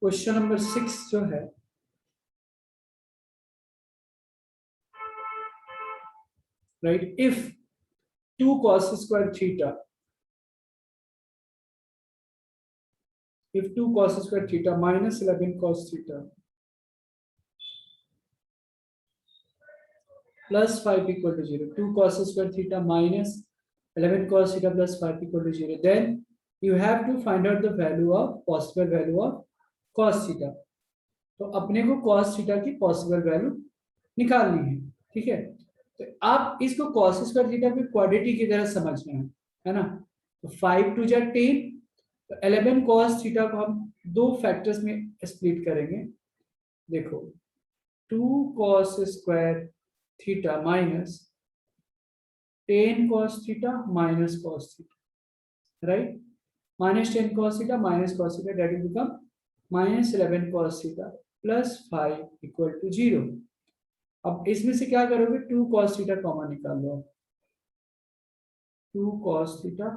Question number 6 जो है, right, if 2 cos square theta, if 2 cos square theta minus 11 cos theta plus 5 equal to 0, 2 cos square theta minus 11 cos theta plus 5 equal to 0, then you have to find out the value of possible value of cos theta. तो अपने को cos theta की possible value निकालनी है, ठीक है। तो आप इसको cos स्क्वायर थीटा की क्वाड्रेटिक की तरह समझना है ना। तो 5 टू जा 10, तो 11 cos थीटा को हम दो फैक्टर्स में स्प्लिट करेंगे। देखो 2 cos square theta minus 10 cos theta minus cos theta, right, minus 10 cos theta minus cos theta, that will become minus 11 cos theta plus 5 equal to 0. अब इसमें से क्या करोगे, 2 cos theta कॉमन निकाल लो, 2 cos theta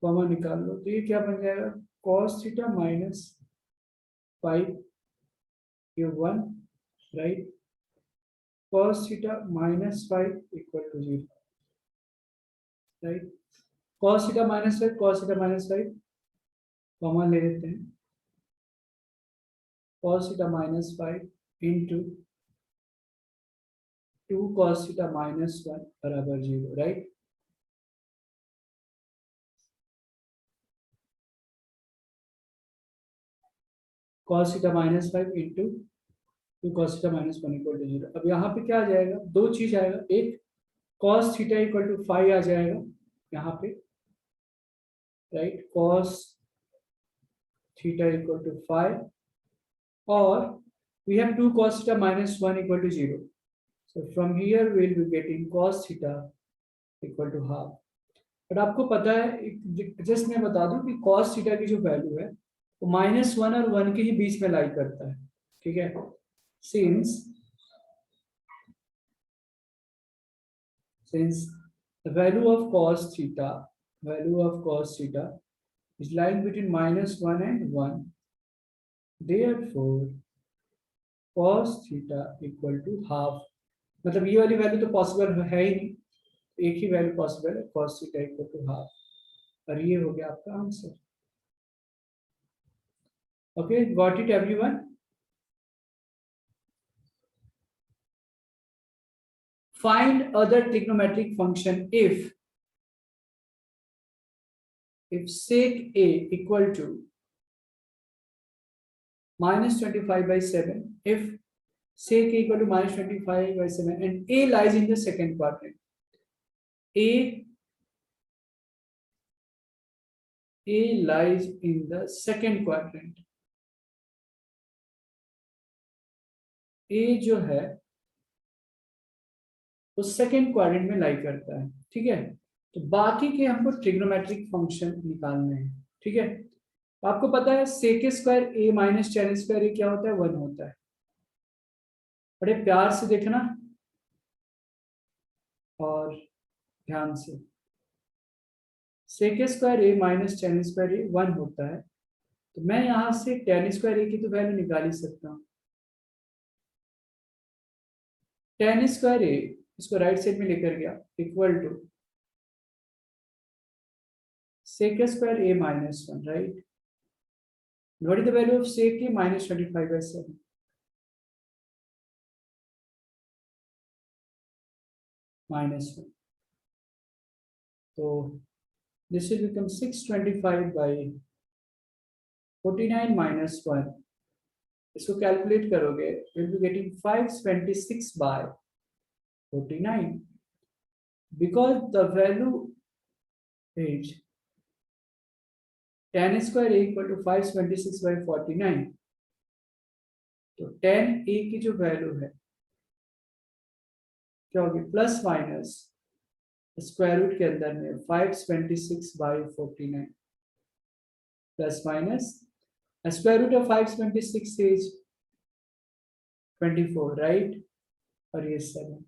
कॉमन निकाल लो, तो ये क्या बन जाएगा, cos theta minus 5 ये 1, right, cos theta minus 5 equal to 0, right, cos theta minus 5 cos theta minus 5 common ले लेते हैं, cos theta minus 5 into 2 cos theta minus 1 बराबर 0, right. cos theta minus 5 into 2 cos theta minus 1 equal to 0। अब यहाँ पे क्या आ जाएगा, दो चीज आएगा, एक cos theta equal to 5 आ जाएगा यहाँ पे, right, cos theta equal to 5, और we have 2 cos theta minus 1 equal to 0, so from here we will be getting cos theta equal to half। But आपको पता है, जस्ट मैं बता दूं कि cos थीटा की जो वैल्यू है वो -1 और 1 के ही बीच में लाई करता है, ठीक है। since the value of cos theta is lying between -1 and 1, therefore cos theta equal to half, मतलब ये वाली वैल्यू तो पॉसिबल है ही नहीं, एक ही वैल्यू पॉसिबल है, cos theta equal to half, और ये हो गया आपका answer. Okay, got it everyone? Find other trigonometric function if sec a equal to -25/7, if sec a equal to -25/7 and a lies in the second quadrant, a lies in the second quadrant, a जो है वो second quadrant में लाई करता है, ठीक है। तो बाकी के हमको ट्रिग्नोमेट्रिक फंक्शन निकालने हैं, ठीक है। तो आपको पता है sec square a minus tan square a क्या होता है, 1 होता है। बड़े प्यार से देखना और ध्यान से, sec square a minus tan square a 1 होता है, तो मैं यहां से tan स्क्वायर a की तो वैल्यू निकाल ही सकता हूं। tan स्क्वायर a इसको राइट साइड में लेकर गया equal to sec square a minus 1, right? What is the value of sec a? -25/7. -1. So this will become 625/49 minus 1. इसको कैलकुलेट करोगे, you will be getting 526/49, because the value is tan square a equal to 526/49, तो tan a की जो value है क्या होगी, plus minus square root के अंदर में 526/49 plus minus square root of 526 is 24, right, और ये 7।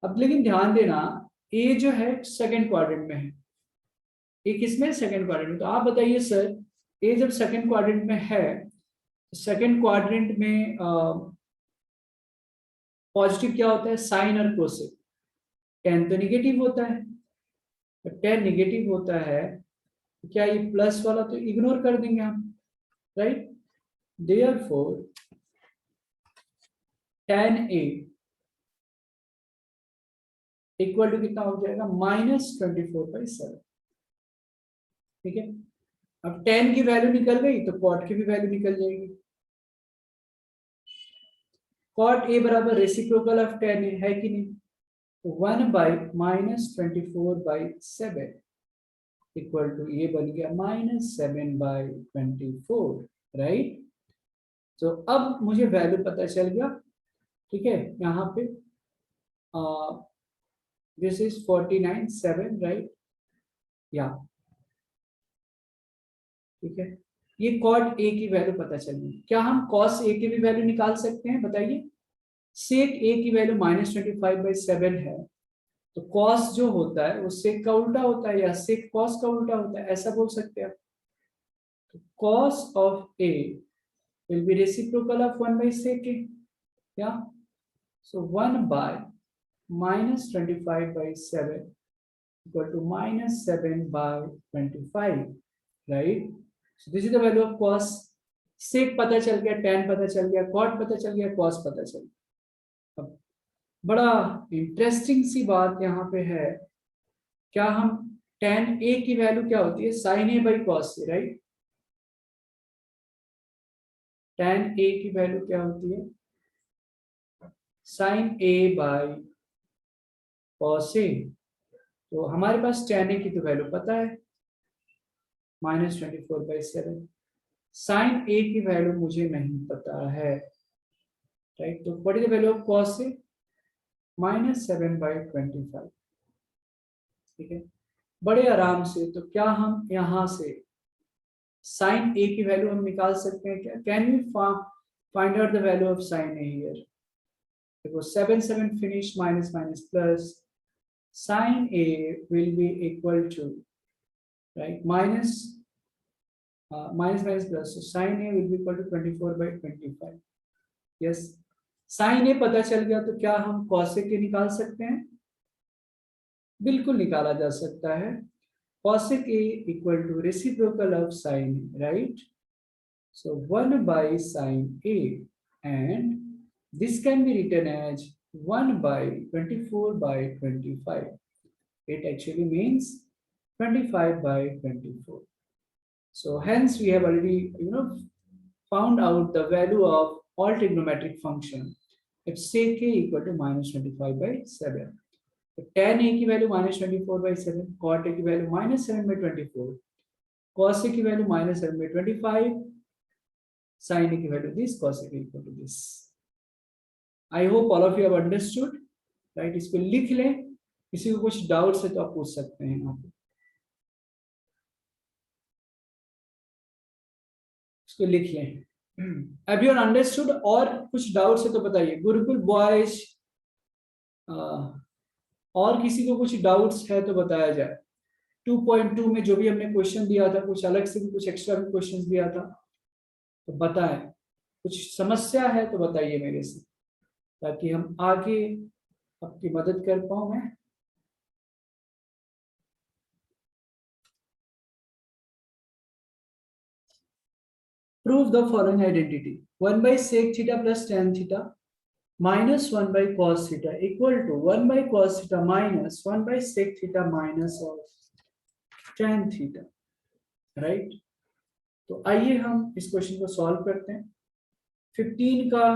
अब लेकिन ध्यान देना, a जो है सेकंड क्वाड्रेंट में है, ए किसमें, सेकंड क्वाड्रेंट में। तो आप बताइए सर, ए जब सेकंड क्वाड्रेंट में है, सेकेंड क्वाड्रेंट में पॉजिटिव क्या होता है, साइन और कोसेक। टेन तो निगेटिव होता है, टेन निगेटिव होता है, तो क्या ये प्लस वाला तो इग्नोर कर देंगे हम, right. Therefore tan A equal to कितना हो जाएगा, -24/7। ठीक है, अब tan की वैल्यू निकल गई तो cot की भी वैल्यू निकल जाएगी। cot A बराबर रेसिप्रोकल ऑफ tan A है कि नहीं, तो 1/-24/7 इक्वल टू ये बन गया -7/24, राइट। तो अब मुझे वैल्यू पता चल गया, ठीक है। यहाँ पे दिस इज 49/7, राइट, या ठीक है। ये cot A की वैल्यू पता चल गई। क्या हम cos A की भी वैल्यू निकाल सकते हैं, बताइए। sec A की वैल्यू -25/7 है, तो cos जो होता है वो sec का उल्टा होता है, या sec cos का उल्टा होता है, ऐसा बोल सकते हैं। तो cos of A will be reciprocal of 1/sec A, yeah, so 1/-25/7 equal to -7/25, right? So this is the value of cos. sec पता चल गया, tan पता चल गया, cot पता चल गया, cos पता चल गया। अब बड़ा इंटरेस्टिंग सी बात यहाँ पे है, क्या हम tan A की वैल्यू क्या होती है, sin A by cos A, right. tan A की वैल्यू क्या होती है, sin A by cos A। तो हमारे पास tan A की तो वैल्यू पता है, -24/7। sin A की वैल्यू मुझे नहीं पता है, राइट। तो what is the value of cos A, -7/25, ठीक है। बड़े आराम से, तो क्या हम यहाँ से sin A की वैल्यू हम निकाल सकते हैं क्या, can we find out the value of sin A here. देखो 7 finish, minus minus plus, sin A will be equal to, right, minus minus minus plus, so sin A will be equal to 24/25, yes। sin A पता चल गया, तो क्या हम cosec A निकाल सकते हैं, बिल्कुल निकाला जा सकता है। cosec A equal to reciprocal of sin A, right, so 1/sin A, and this can be written as 1/24/25. It actually means 25/24. So hence we have already found out the value of all trigonometric function if sec A equal to -25/7. तो tan A की value -24/7, cot A की value -7/24, cos A की value -7/25, sin A की value this, cos A equal to this. I hope all of you have understood, right? इसको लिख लें, किसी को कुछ डाउट्स है तो आप पूछ सकते हैं यहाँ पे, इसको लिख लें। Everyone understood, और कुछ डाउट्स है तो बताइए। गुरुकुल बॉयज, और किसी को कुछ डाउट्स है तो बताया जाए। 2.2 में जो भी हमने क्वेश्चन दिया था, कुछ अलग से भी कुछ एक्स्ट्रा भी क्वेश्चन दिया था, तो बताएं। कुछ समस्या है तो बताइए मेरे से, ताकि हम आगे आपकी मदद कर पाऊं मैं। Prove the following identity: 1/sec theta plus tan theta minus 1/cos theta equal to 1/cos theta minus 1/sec theta minus of tan theta, right. तो आइए हम इस क्वेश्चन को सॉल्व करते हैं। 15 का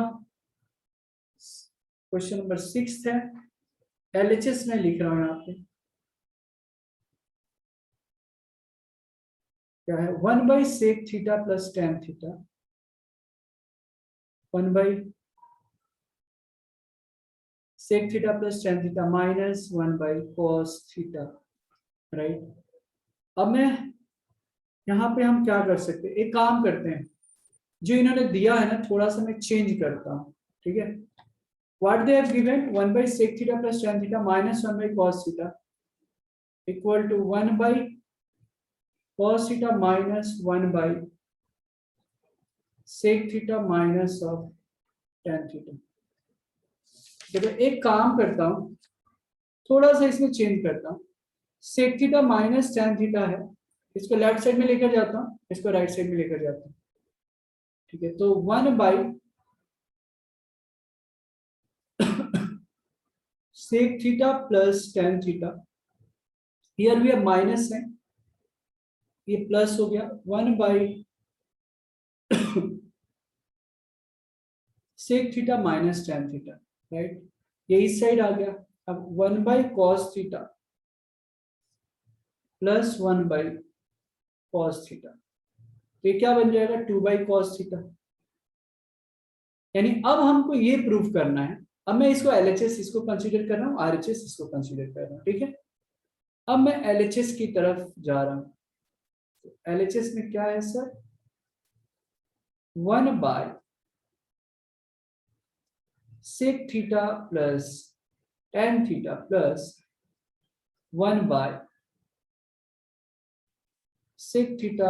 क्वेश्चन नंबर 6 है, LHS में लिख रहा हूं यहाँ पे। क्या है, 1/sec theta plus tan theta, 1/sec theta plus tan theta minus 1/cos theta, right. अब मैं यहाँ पे हम क्या कर सकते हैं, एक काम करते हैं, जो इन्होंने दिया है ना, थोड़ा सा मैं चेंज करता हूँ, ठीक है। What they have given, 1/sec theta plus tan theta minus 1/cos theta equal to 1/cos theta minus 1/sec sec theta minus of tan theta. तो एक काम करता हूँ, थोड़ा सा इसमें चेंज करता हूँ। sec theta minus tan theta है, इसको लेफ्ट साइड में लेकर जाता हूँ, इसको राइट साइड में लेकर जाता हूँ। ठीक है, तो 1 by sec theta plus tan theta, here we are minus है, ये प्लस हो गया 1 by sec theta minus tan theta, right. ये इस साइड आ गया। अब 1 by cos theta plus 1 by cos theta, तो ये क्या बन जाएगा 2 बाई cos थीटा। यानी अब हमको ये प्रूव करना है, अब मैं इसको LHS इसको कंसीडर कर रहा हूँ, RHS इसको कंसीडर कर रहा हूँ, ठीक है। अब मैं LHS की तरफ जा रहा हूँ। LHS में क्या है sir, 1 by sec theta plus tan theta plus 1 by sec theta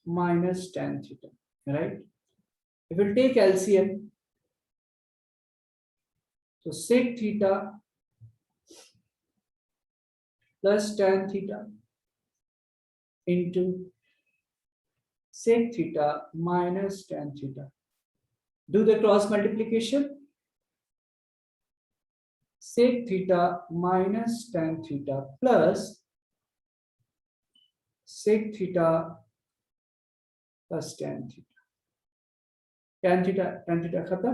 minus tan theta, right? If we take LCM, so sec theta plus tan theta into sec theta minus tan theta. Do the cross multiplication. Sec theta minus tan theta plus sec theta plus tan theta. tan theta खत्म,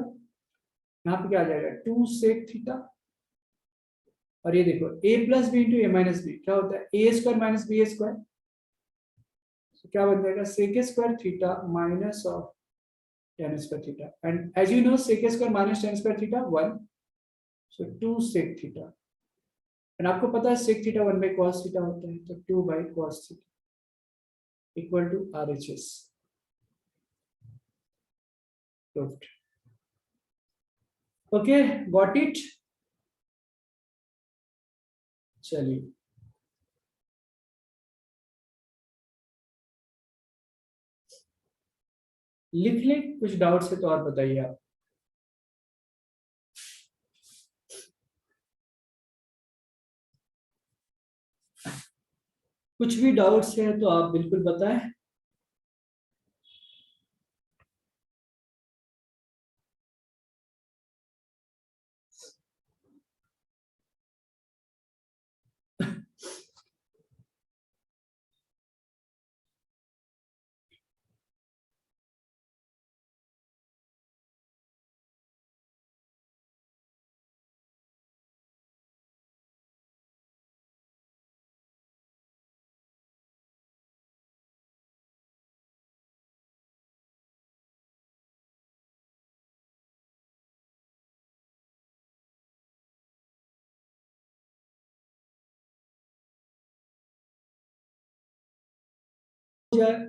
यहाँ पे क्या आ जाएगा 2 sec theta, और ये देखो a plus B into A minus B क्या होता है A square minus B square, क्या बन जाएगा sec square theta minus of tan square theta, and as you know sec square minus tan square theta 1, so 2 sec theta, and आपको पता है sec theta 1 by cos theta होता है, तो 2 by cos theta equal to RHS proved. Okay, got it. चलिए लिख ले, कुछ डाउट्स है तो और बताइए आप। कुछ भी डाउट्स है तो आप बिल्कुल बताएं।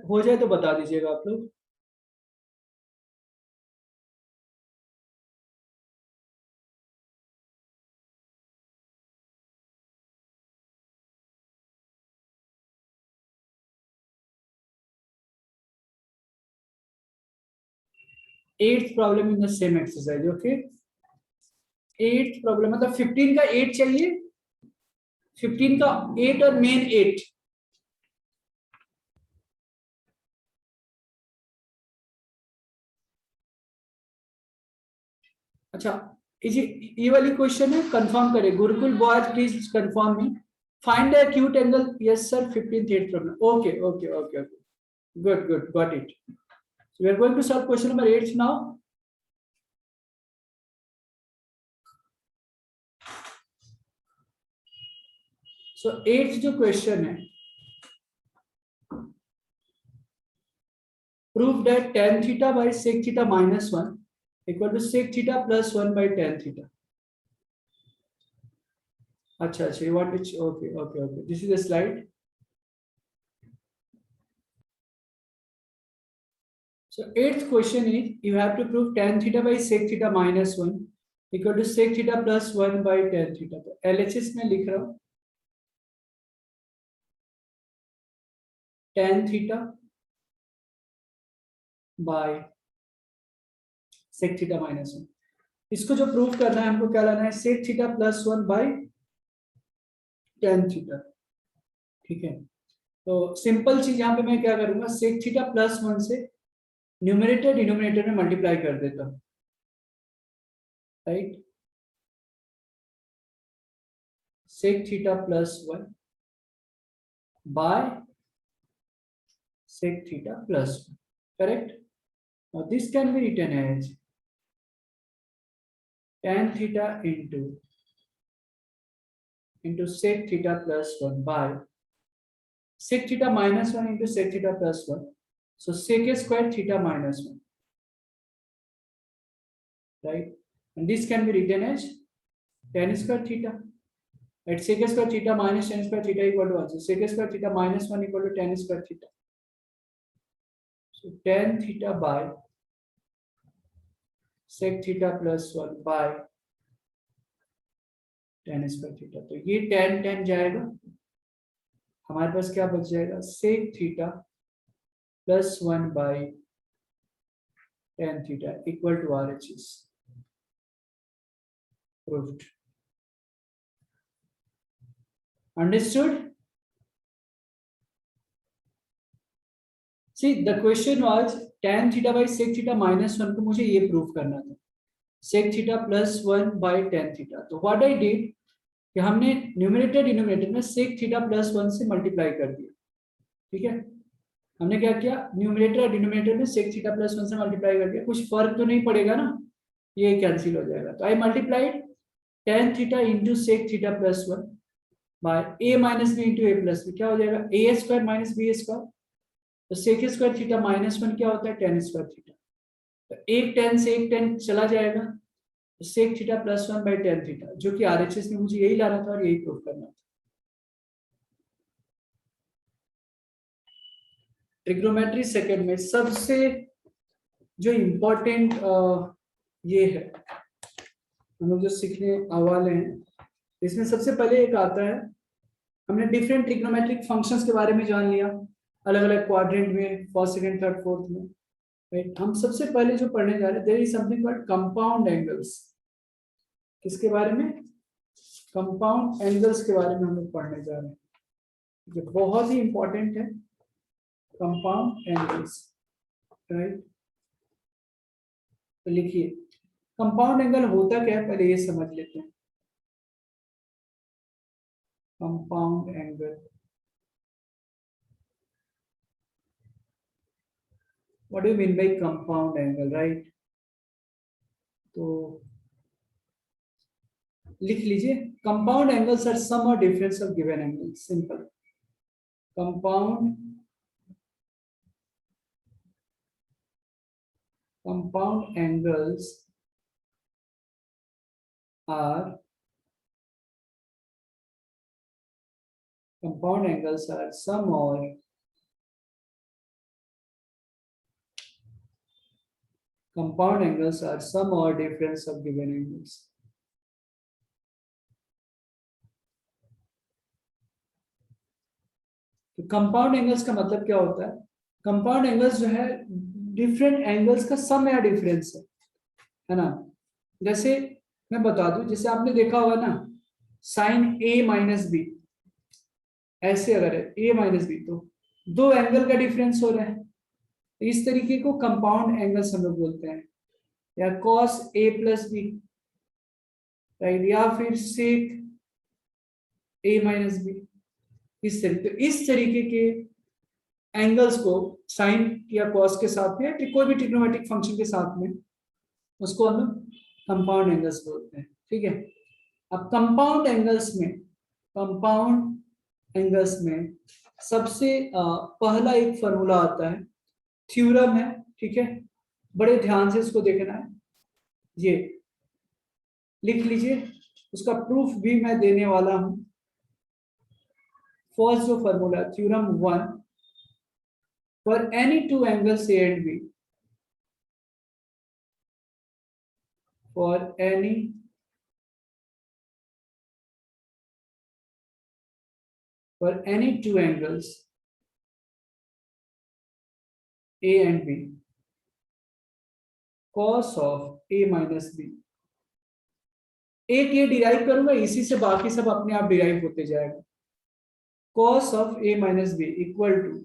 हो जाए तो बता दीजिएगा आप लोग। Eighth problem in the same exercise, okay. Eighth problem मतलब 15 का 8 चाहिए, 15 का 8 और मेन 8। अच्छा, ये वाली क्वेश्चन है, कंफर्म करें Gurukul boys please confirm me. Find the acute angle, yes sir 15th 8th problem, okay okay okay okay, good good, got it. So we are going to solve question number 8 now. So 8th जो question है, prove that tan theta by sec theta minus 1 equal to sec theta plus 1 by tan theta. अच्छा अच्छा, you want to, okay okay okay, this is the slide. So 8th question is you have to prove tan theta by sec theta minus 1 equal to sec theta plus 1 by tan theta. तो LHS में लिख रहा हूँ tan theta by sec theta minus one. इसको जो proof करना है हमको क्या लाना है, sec theta plus one by tan theta. ठीक है, तो सिंपल चीज यहाँ पे मैं क्या करूंगा, सेक थीटा प्लस वन से न्यूमरेटर डिनोमिनेटर में मल्टीप्लाई कर देता हूँ, right. Sec theta plus one by sec theta plus 1, correct? Now this can be written as tan theta into sec theta plus 1 by sec theta minus 1 into sec theta plus 1. So sec square theta minus 1, right? And this can be written as tan square theta. At sec square theta minus tan square theta equal to 1. So sec square theta minus 1 equal to tan square theta. So tan theta by sec theta plus 1 by tan square theta. तो ये tan tan जाएगा, हमारे पास क्या बच जाएगा, sec theta plus 1 by tan theta equal to RHS, proved. Understood? See the question was tan theta by sec theta minus 1 को मुझे ये प्रूव करना था, sec theta plus 1 by tan theta. तो व्हाट आई डिड कि हमने numerator denominator में sec theta plus 1 से मल्टीप्लाई कर दिया। ठीक है, हमने क्या किया, न्यूमरेटर और डिनोमिनेटर में sec थीटा प्लस 1 से मल्टीप्लाई कर दिया, कुछ फर्क तो नहीं पड़ेगा ना, ये कैंसिल हो जाएगा। तो I multiplied tan theta into sec theta plus 1 by a minus B into A plus B, क्या हो जाएगा a square minus B square. तो sec स्क्वायर थीटा माइनस 1 क्या होता है, tan स्क्वायर थीटा। तो एक tan से एक tan चला जाएगा, तो sec theta plus 1 by tan theta, जो कि RHS में मुझे यही लाना था और यही प्रूव करना था। ट्रिग्नोमेट्री सेकंड में सबसे जो इम्पोर्टेंट ये है, हम लोग जो सीखने वाले हैं, इसमें सबसे पहले एक आता है, हमने डिफरेंट ट्रिग्नोमेट्रिक फंक्शंस के बारे में जान लिया, अलग अलग क्वाड्रेंट में, फर्स्ट सेकंड थर्ड फोर्थ में, राइट। हम सबसे पहले जो पढ़ने जा रहे हैं, there is something called compound angles. किसके बारे में, कंपाउंड एंगल्स के बारे में हम लोग पढ़ने जा रहे हैं, जो बहुत ही इंपॉर्टेंट है, कंपाउंड एंगल्स, राइट। तो लिखिए कंपाउंड एंगल होता क्या है, पहले ये समझ लेते हैं। Compound angle, what do you mean by compound angle, right. तो लिख लीजिए, कंपाउंड एंगल्स आर सम और difference of given angle, simple. Compound angles are sum or difference of given angles. तो कंपाउंड एंगल्स का मतलब क्या होता है, कंपाउंड एंगल्स जो है डिफरेंट एंगल्स का सम या डिफरेंस है ना। जैसे मैं बता दूं, जैसे आपने देखा होगा ना, साइन a माइनस बी, ऐसे अगर है a माइनस बी, तो दो एंगल का डिफरेंस हो रहा है, तो इस तरीके को कंपाउंड एंगल्स हम लोग बोलते हैं। या cos a plus B, right, या फिर sec a माइनस बी, इस तरीके के एंगल्स को साइन या कॉस के साथ में, कोई भी ट्रिग्नोमेट्रिक फंक्शन के साथ में, उसको हम लोग कंपाउंड एंगल्स बोलते हैं। ठीक है, अब कंपाउंड एंगल्स में सबसे पहला एक फॉर्मूला आता है, थ्योरम है। ठीक है, बड़े ध्यान से इसको देखना है, ये लिख लीजिए, उसका प्रूफ भी मैं देने वाला हूं। फर्स्ट जो formula, theorem 1, for any two angles A and B, for any two angles A and B, cos of A minus B. एक ये डिराइव करूंगा, इसी से बाकी सब अपने आप डिराइव होते जाएगा। Cos of A minus B equal to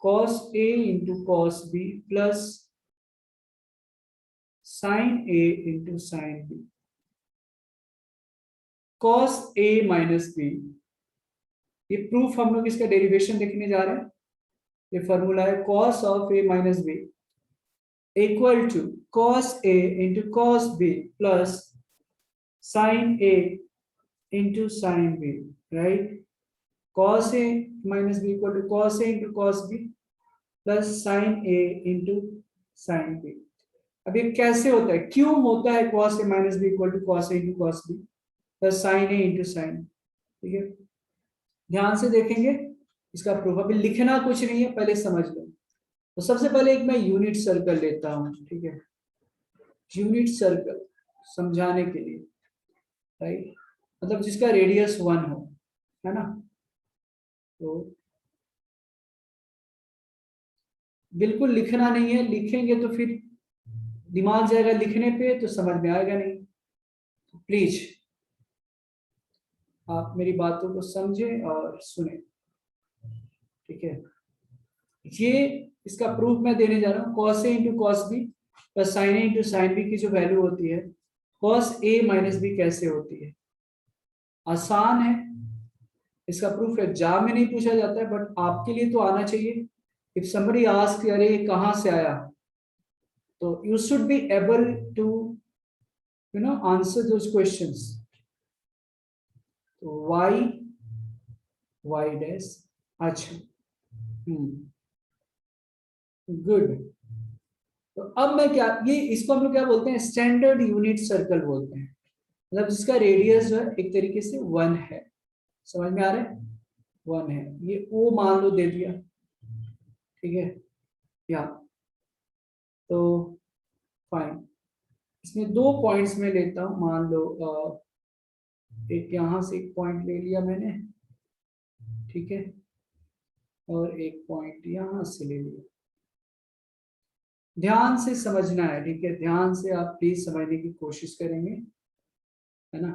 cos A into cos B plus sine A into sine B. Cos A minus B, ये प्रूफ हम लोग इसका डेरिवेशन देखने जा रहे हैं। ये फॉर्मूला है cos of A minus B equal to cos A into cos B plus sine A into sine B, right. Cos A minus B equal to cos A into cos B plus sine A into sine B. अब ये कैसे होता है, क्यों होता है cos A minus B equal to cos A into cos B plus sine A into sine, ठीक है। ध्यान से देखेंगे इसका प्रूफ। अभी लिखना कुछ नहीं है, पहले समझ लो। तो सबसे पहले एक मैं यूनिट सर्कल लेता हूं, ठीक है। यूनिट सर्कल समझाने के लिए, राइट, मतलब जिसका रेडियस 1 हो, है ना। तो बिल्कुल लिखना नहीं है, लिखेंगे तो फिर दिमाग जाएगा लिखने पे, तो समझ में आएगा नहीं। तो प्लीज आप मेरी बातों को समझें और सुने, ठीक है। ये इसका प्रूफ मैं देने जा रहा हूँ। कॉस ए into cos B plus sine ए इंटू साइन बी की जो वैल्यू होती है कॉस ए माइनस बी कैसे होती है। आसान है, इसका प्रूफ एग्जाम में नहीं पूछा जाता है, बट आपके लिए तो आना चाहिए। इफ somebody आस्क अरे ये कहाँ से आया, तो you should be able to answer those questions. तो y डैश, अच्छा, गुड। तो अब मैं क्या, ये इसको हम लोग क्या बोलते हैं, स्टैंडर्ड यूनिट सर्कल बोलते हैं। मतलब जिसका रेडियस जो है एक तरीके से 1 है। समझ में आ रहा है, 1 है। ये ओ मान लो दे दिया, ठीक है। या तो फाइन, इसमें 2 पॉइंट्स में लेता हूं। मान लो एक यहां से एक पॉइंट ले लिया मैंने, ठीक है, और एक पॉइंट यहां से ले लिया। ध्यान से समझना है, ठीक है। ध्यान से आप प्लीज समझने की कोशिश करेंगे, है ना।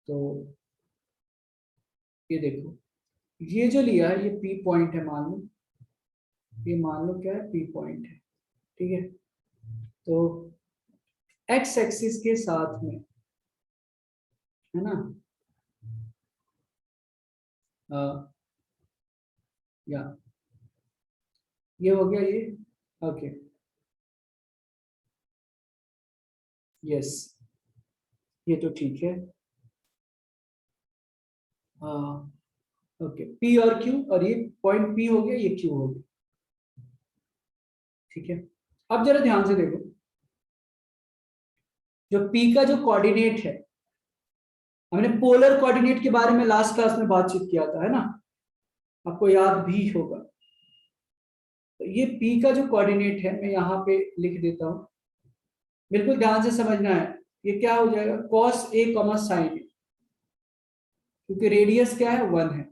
तो ये देखो, ये जो लिया है ये पी पॉइंट है, मान लो ये, मान लो क्या है, पी पॉइंट है, ठीक है। तो एक्स एक्सिस के साथ में, है ना, या ये हो गया ये, ओके, यस, ये तो ठीक है। ओके, पी और क्यू, और ये पॉइंट पी हो गया, ये क्यू हो गया, ठीक है। अब जरा ध्यान से देखो, जो पी का जो कोऑर्डिनेट है, हमने पोलर कोऑर्डिनेट के बारे में लास्ट क्लास में बातचीत किया था, है ना, आपको याद भी होगा। तो ये पी का जो कोऑर्डिनेट है मैं यहाँ पे लिख देता हूं, बिल्कुल ध्यान से समझना है। ये क्या हो जाएगा, कॉस ए कॉमा साइन ए, क्योंकि रेडियस क्या है, 1 है।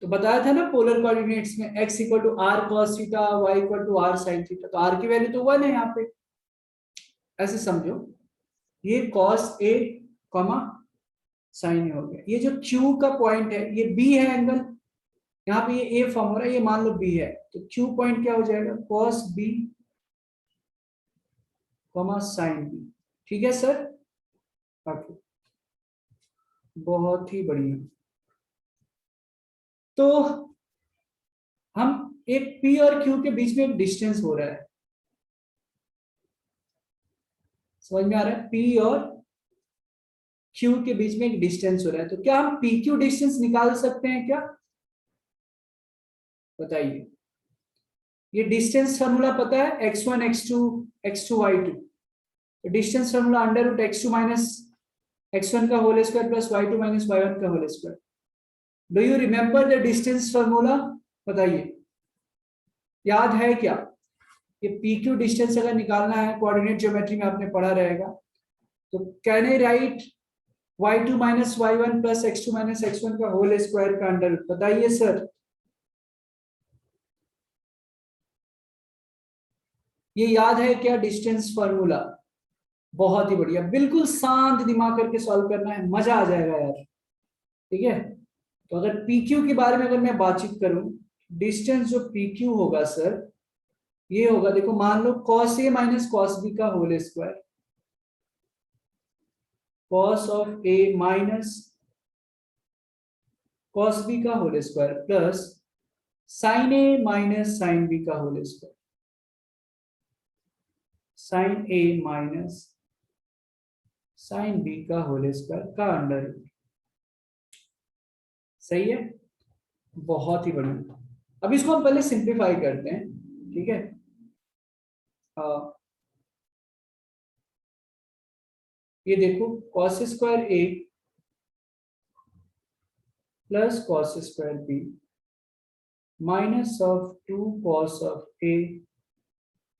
तो बताया था ना पोलर कोऑर्डिनेट्स में x equal to R cos theta, y equal to R sine theta, तो r की वैल्यू तो 1 है यहाँ पे। ऐसे समझो, ये cos a कॉमा साइन ए हो गया। ये जो q का पॉइंट है ये b है एंगल, यहाँ पे ये a फॉर्म हो रहा है, ये मान लो b है, तो q पॉइंट क्या हो जाएगा, cos b comma sign b, ठीक है सर। ओके, बहुत ही बढ़िया। तो हम एक p और q के बीच में एक डिस्टेंस हो रहा है, समझ में आ रहा है, p और q के बीच में एक डिस्टेंस हो रहा है। तो क्या हम पी क्यू डिस्टेंस निकाल सकते हैं क्या, बताइए। ये डिस्टेंस फॉर्मूला पता है, x1 x2 x2 y2। तो distance formula under root x2 minus x1 का whole square plus y2 minus y1 का whole square. Do you remember the distance formula, बताइए, याद है क्या। ये पी क्यू डिस्टेंस अगर निकालना है, कोऑर्डिनेट ज्योमेट्री में आपने पढ़ा रहेगा, तो can I right y2 minus y1 plus x2 minus x1 का होल स्क्वायर का अंडर रूट, बताइए सर। ये याद है क्या डिस्टेंस फॉर्मूला? बहुत ही बढ़िया, बिल्कुल शांत दिमाग करके सॉल्व करना है, मजा आ जाएगा यार। ठीक है, तो अगर PQ के बारे में अगर मैं बातचीत करूं, डिस्टेंस जो PQ होगा सर, ये होगा, देखो मान लो cos A minus cos B का whole square, cos of A minus cos B का whole square plus sin A minus sin B का whole square, sin A minus sin B का होल स्क्वायर का अंडर रूट। सही है, बहुत ही बढ़िया। अब इसको हम पहले सिंप्लीफाई करते हैं, ठीक है। ये देखो cos square A plus cos square B minus of 2 cos of A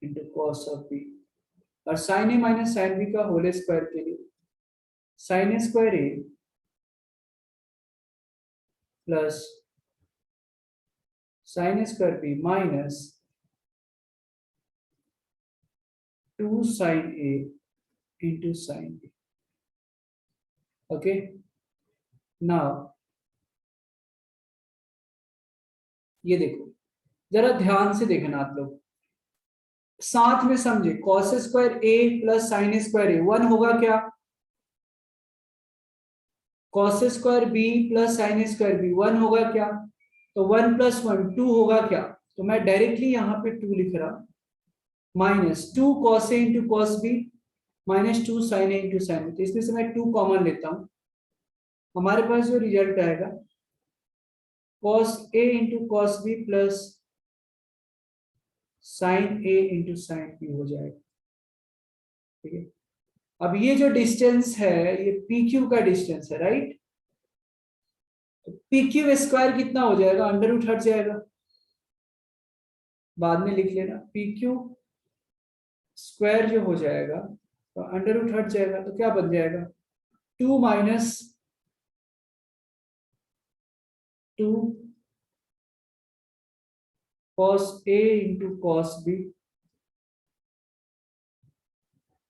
into cos of B, और sin A minus sin B का होल स्क्वायर के लिए sin square A plus sin square B minus 2 sin A into sin B। Okay, now ये देखो, जरा ध्यान से देखना आप लोग, साथ में समझे, cos square A plus sin square A 1 होगा क्या, cos square B plus sin square B 1 होगा क्या, तो 1 प्लस 1 2 होगा क्या, तो मैं डायरेक्टली यहां पे 2 लिख रहा, minus 2 cos A into cos B minus 2 sin A into sin B, तो इसमें से मैं 2 कॉमन लेता हूं, हमारे पास जो रिजल्ट आएगा cos A into cos B plus sin A into sin B हो जाएगा। ठीक है, अब ये जो डिस्टेंस है ये PQ का डिस्टेंस है, राइट। तो PQ स्क्वायर कितना हो जाएगा, अंडर रूट हट जाएगा, बाद में लिख लेना, PQ स्क्वायर जो हो जाएगा तो अंडर रूट हट जाएगा, तो क्या बन जाएगा, 2 minus 2 cos A into cos B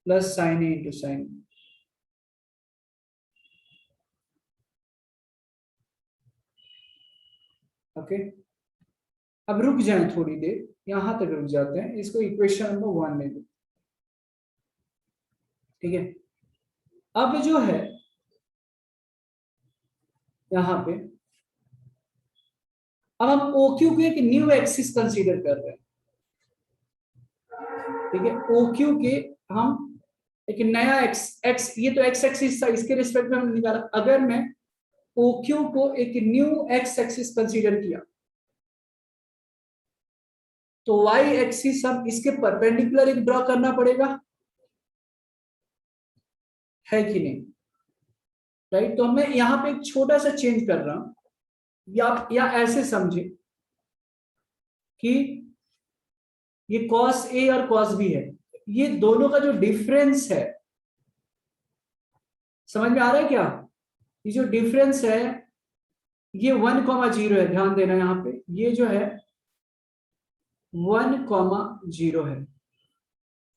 plus sin A into sin B। Okay, अब रुक जाएं थोड़ी देर, यहां तक रुक जाते हैं, इसको इक्वेशन नंबर 1 ले लो। ठीक है, अब जो है यहां पे, अब हम OQ को एक न्यू एक्सिस कंसीडर कर रहे हैं। ठीक है, OQ के हम एक नया एक्स, ये तो एक्स एक्सिस था, इसके रिस्पेक्ट में हम निकाला, अगर मैं OQ को एक न्यू एक्स एक्सिस कंसीडर किया तो वाई एक्सिस हम इसके परपेंडिकुलर एक ड्रॉ करना पड़ेगा, है कि नहीं, राइट। तो मैं यहां पे एक छोटा सा चेंज कर रहा हूं, या ऐसे समझे कि ये cos A और cos B है, ये दोनों का जो डिफरेंस है, समझ में आ रहा है क्या, ये जो डिफरेंस है ये 1,0 है, ध्यान देना यहां पे, ये जो है 1,0 है,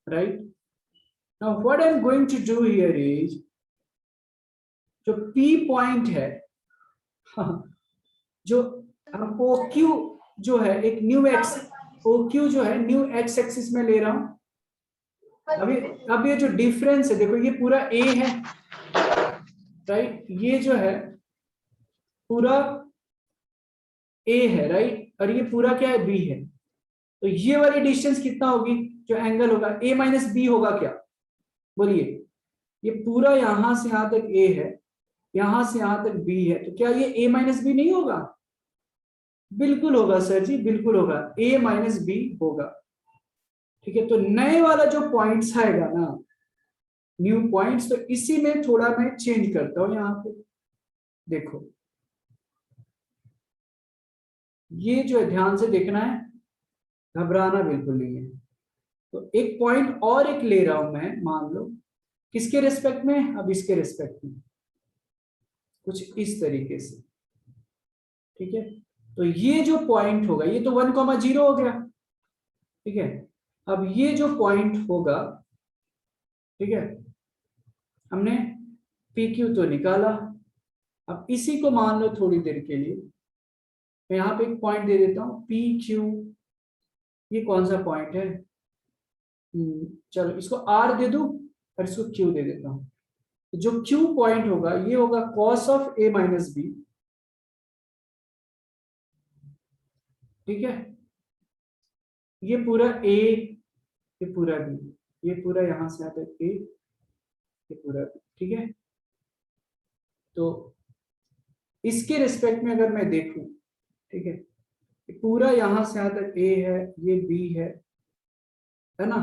right. Now what I am going to do here is, जो P पॉइंट है, जो हम OQ जो है एक न्यू एक्स, OQ जो है न्यू एक्स एक्सिस में ले रहा हूं, अभी अब ये जो डिफरेंस है देखो, ये पूरा A है, राइट, ये जो है पूरा A है, राइट, और ये पूरा क्या है, B है, तो ये वाली डिस्टेंस कितना होगी, जो एंगल होगा A माइनस B होगा क्या, बोलिए, ये पूरा यहां से यहां तक A है, यहां से यहां तक B है, तो क्या ये A माइनस B नहीं होगा, बिल्कुल होगा सर जी, बिल्कुल होगा, A माइनस B होगा। ठीक है, तो नए वाला जो पॉइंट्स आएगा ना, न्यू पॉइंट्स, तो इसी में थोड़ा मैं चेंज करता हूं यहाँ पे, देखो ये जो है ध्यान से देखना है, घबराना बिल्कुल नहीं है। तो एक पॉइंट और एक ले रहा हूं मैं, मान लो किसके रिस्पेक्ट में, अब इसके रिस्पेक्ट में, कुछ इस तरीके से। ठीक है, तो ये जो पॉइंट होगा ये तो 1,0 हो गया, ठीक है, अब ये जो पॉइंट होगा, ठीक है, हमने पी क्यू तो निकाला। अब इसी को मान लो थोड़ी देर के लिए, मैं यहाँ पे एक पॉइंट दे देता हूँ पी क्यू। ये कौन सा पॉइंट है? चलो इसको आर दे दूं और इसको क्यू दे देता हूँ। जो क्यू पॉइंट होगा ये होगा cos of A minus B, ठीक है। ये पूरा ए, ये पूरा बी, ये पूरा यहां से आता है ए, ये पूरा बी, ठीक है। तो इसके रिस्पेक्ट में अगर मैं देखूं, ठीक है, ये पूरा यहां से आता है ए है, ये बी है ना।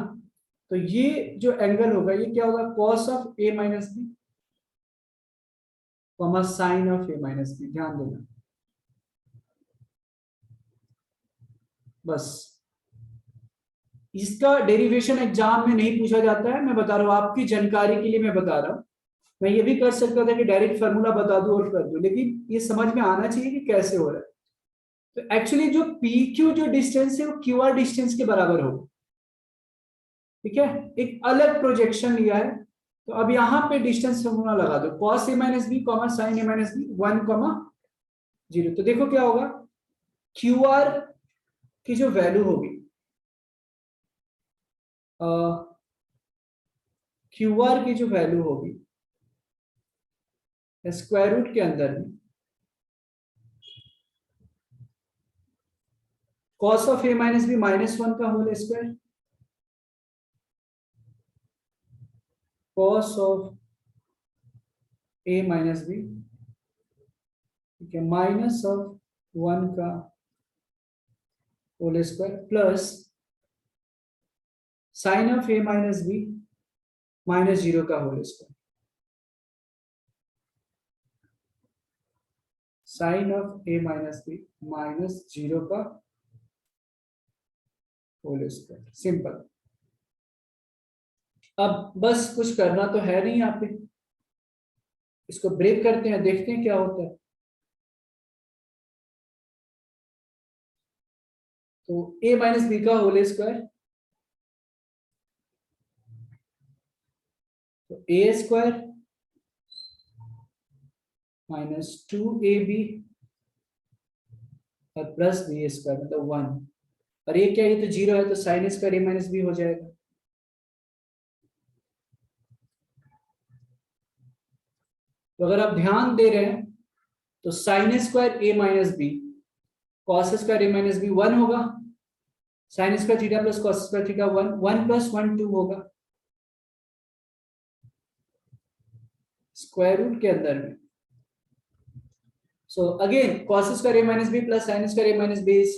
तो ये जो एंगल होगा ये क्या होगा? Cos of A minus B comma sine of A minus B. ध्यान देना बस। इसका डेरिवेशन एग्जाम में नहीं पूछा जाता है, मैं बता रहा हूँ आपकी जानकारी के लिए, मैं बता रहा हूँ। मैं ये भी कर सकता था कि डायरेक्ट फार्मूला बता दूं और कर दूं, लेकिन ये समझ में आना चाहिए कि कैसे हो रहा है। तो एक्चुअली जो पी क्यू जो डिस्टेंस है वो क्यू आर डिस्टेंस के बराबर होगा, ठीक है। एक अलग प्रोजेक्शन लिया है, तो अब यहाँ पे डिस्टेंस फार्मूला लगा दो, cos A minus B comma sign A minus B 1,0। तो देखो क्या होगा, क्यू आर की जो वैल्यू होगी, क्यू आर की जो वैल्यू होगी स्क्वायर रूट के अंदर में cos of A minus B -1 का whole square, cos of A minus B, ठीक है, -1 का whole square plus sine of A minus B -0 का whole square, sine of A minus B -0 का होल स्क्वायर। सिंपल। अब बस कुछ करना तो है नहीं यहाँ पे, इसको ब्रेक करते हैं, देखते हैं क्या होता है। तो a माइनस बी का होल स्क्वायर, तो ए स्क्वायर -2ab और प्लस बी स्क्वायर मतलब 1। और ये क्या है? ये तो 0 है, तो sine square A minus B हो जाएगा। तो अगर आप ध्यान दे रहे हैं तो sine square A minus B cos square A minus B 1 होगा, sign square theta plus cos square theta 1, 1 + 1 2 होगा स्क्वायर रूट के अंदर में। So again cos square A minus B plus sine square A minus B is